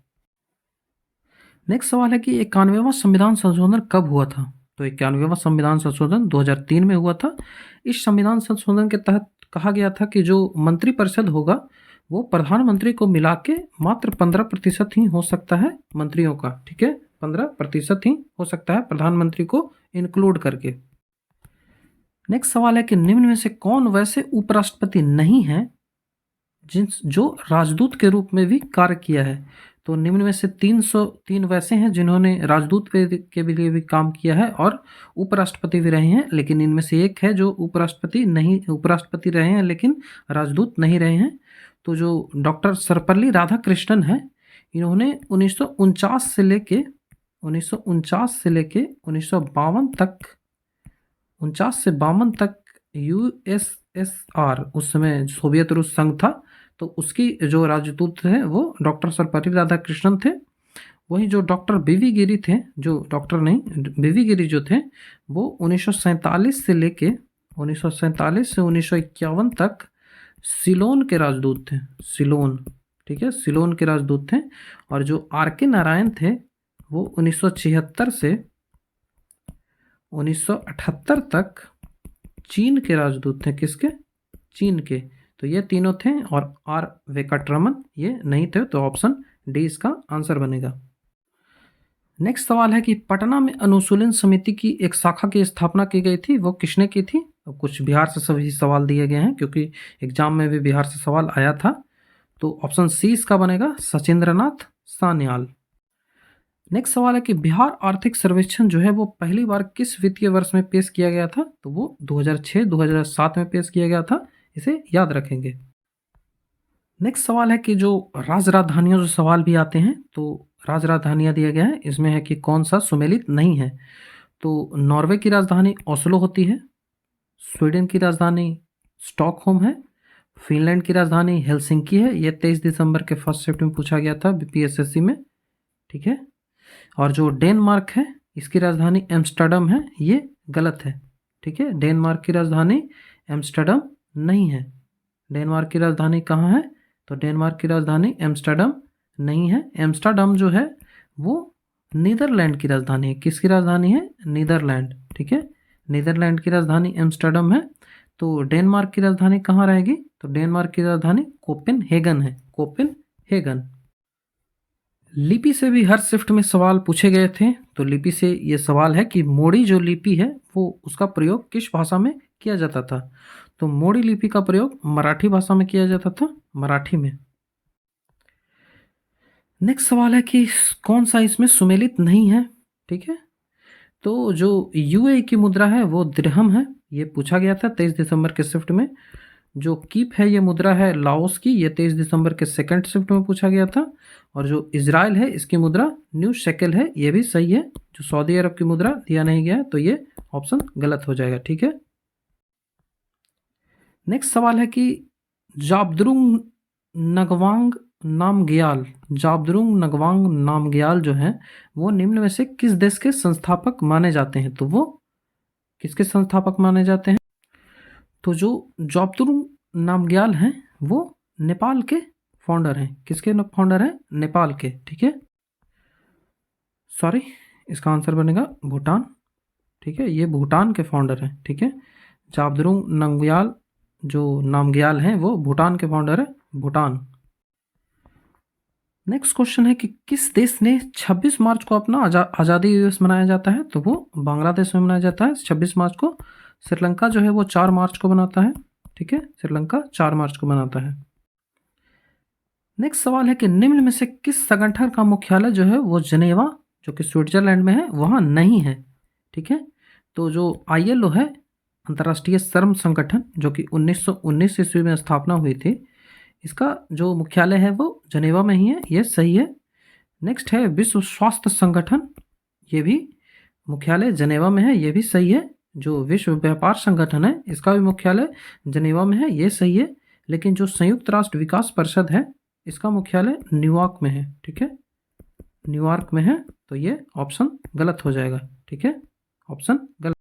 नेक्स्ट सवाल है कि 91वां संविधान संशोधन कब हुआ था? तो 91वां संविधान संशोधन 2003 में हुआ था। इस संविधान संशोधन के तहत कहा गया था कि जो मंत्रिपरिषद होगा वो प्रधानमंत्री को मिला के मात्र 15% ही हो सकता है मंत्रियों का, ठीक है। 15% ही हो सकता है प्रधानमंत्री को इंक्लूड करके। नेक्स्ट सवाल है कि निम्न में से कौन वैसे उपराष्ट्रपति नहीं है जो राजदूत के रूप में भी कार्य किया है? तो निम्न में से 303 वैसे हैं जिन्होंने राजदूत के लिए भी काम किया है और उपराष्ट्रपति भी रहे हैं, लेकिन इनमें से एक है जो उपराष्ट्रपति रहे हैं लेकिन राजदूत नहीं रहे हैं। तो जो डॉक्टर सर्वपल्ली राधाकृष्णन है, इन्होंने 1949 से लेके 1952 तक 49 से 52 तक यूएसएसआर, उस समय सोवियत रूस संघ था, तो उसकी जो राजदूत थे वो डॉक्टर सर्वपल्ली राधाकृष्णन थे। वहीं जो डॉक्टर बीवी गिरी थे, जो डॉक्टर नहीं, बीवी गिरी जो थे वो 1947 से 1951 तक सिलोन के राजदूत थे। सिलोन, ठीक है, सिलोन के राजदूत थे। और जो आर के नारायण थे वो 1976 से 1978 तक चीन के राजदूत थे। किसके? चीन के। तो ये तीनों थे और आर वेंकटरमन ये नहीं थे, तो ऑप्शन डी इसका आंसर बनेगा। नेक्स्ट सवाल है कि पटना में अनुशीलन समिति की एक शाखा की स्थापना की गई थी, वो किसने की थी? कुछ बिहार से सभी सवाल दिए गए हैं क्योंकि एग्जाम में भी बिहार से सवाल आया था। तो ऑप्शन सी इसका बनेगा, सचिंद्रनाथ सान्याल। नेक्स्ट सवाल है कि बिहार आर्थिक सर्वेक्षण जो है वो पहली बार किस वित्तीय वर्ष में पेश किया गया था? तो वो 2006-2007 में पेश किया गया था, इसे याद रखेंगे। नेक्स्ट सवाल है कि जो राजधानियों से सवाल भी आते हैं, तो राज राजधानियाँ दिया गया है, इसमें है कि कौन सा सुमेलित नहीं है। तो नॉर्वे की राजधानी ओस्लो होती है, स्वीडन की राजधानी स्टॉकहोम है, फिनलैंड की राजधानी हेलसिंकी है, ये 23 दिसंबर के फर्स्ट शिफ्ट में पूछा गया था बीपीएसएससी में, ठीक है। और जो डेनमार्क है इसकी राजधानी एम्स्टर्डम है, ये गलत है, ठीक है। डेनमार्क की राजधानी एम्स्टर्डम नहीं है। डेनमार्क की राजधानी कहाँ है? तो डेनमार्क की राजधानी एम्स्टर्डम नहीं है। एम्स्टर्डम जो है वो नीदरलैंड की राजधानी है। किसकी राजधानी है? नीदरलैंड, ठीक है। नीदरलैंड की राजधानी एम्स्टर्डम है। तो डेनमार्क की राजधानी कहाँ रहेगी? तो डेनमार्क की राजधानी कोपेनहेगन है, कोपेनहेगन। लिपि से भी हर शिफ्ट में सवाल पूछे गए थे। तो लिपि से ये सवाल है कि मोड़ी जो लिपि है वो उसका प्रयोग किस भाषा में किया जाता था? तो मोड़ी लिपि का प्रयोग मराठी भाषा में किया जाता था, मराठी में। नेक्स्ट सवाल है कि कौन सा इसमें सुमेलित नहीं है, ठीक है। तो जो यूएई की मुद्रा है वो दिरहम है, ये पूछा गया था 23 दिसंबर के शिफ्ट में। जो कीप है ये मुद्रा है लाओस की, ये 23 दिसंबर के सेकंड शिफ्ट में पूछा गया था। और जो इजराइल है इसकी मुद्रा न्यू शेकेल है, ये भी सही है। जो सऊदी अरब की मुद्रा दिया नहीं गया है तो ये ऑप्शन गलत हो जाएगा, ठीक है। नेक्स्ट सवाल है कि जाबद्रुंग नगवांग नामग्याल, जाबद्रुंग नगवांग नामग्याल जो है वो निम्न में से किस देश के संस्थापक माने जाते हैं? तो वो किसके संस्थापक माने जाते हैं? तो जो जाबद्रुंग नामग्याल हैं वो नेपाल के फाउंडर हैं। किसके फाउंडर हैं? नेपाल के, ठीक है। सॉरी, इसका आंसर बनेगा भूटान, ठीक है। ये भूटान के फाउंडर हैं, ठीक है। जाबद्रुंग नंगयाल जो नामग्याल हैं वो भूटान के फाउंडर है, भूटान। नेक्स्ट क्वेश्चन है कि किस देश ने 26 मार्च को अपना आज़ादी दिवस मनाया जाता है? तो वो बांग्लादेश में मनाया जाता है 26 मार्च को। श्रीलंका जो है वो 4 मार्च को मनाता है, ठीक है। श्रीलंका 4 मार्च को मनाता है। नेक्स्ट सवाल है कि निम्न में से किस संगठन का मुख्यालय जो है वो जनेवा जो कि स्विट्जरलैंड में है वहाँ नहीं है, ठीक है। तो जो ILO है, अंतर्राष्ट्रीय श्रम संगठन, जो कि 1919 ईस्वी में स्थापना हुई थी, इसका जो मुख्यालय है वो जनेवा में ही है, ये सही है। नेक्स्ट है विश्व स्वास्थ्य संगठन, ये भी मुख्यालय जनेवा में है, ये भी सही है। जो विश्व व्यापार संगठन है इसका भी मुख्यालय जनेवा में है, ये सही है। लेकिन जो संयुक्त राष्ट्र विकास परिषद है इसका मुख्यालय न्यूयॉर्क में है, ठीक है। न्यूयॉर्क में है, तो ये ऑप्शन गलत हो जाएगा, ठीक है। ऑप्शन गलत।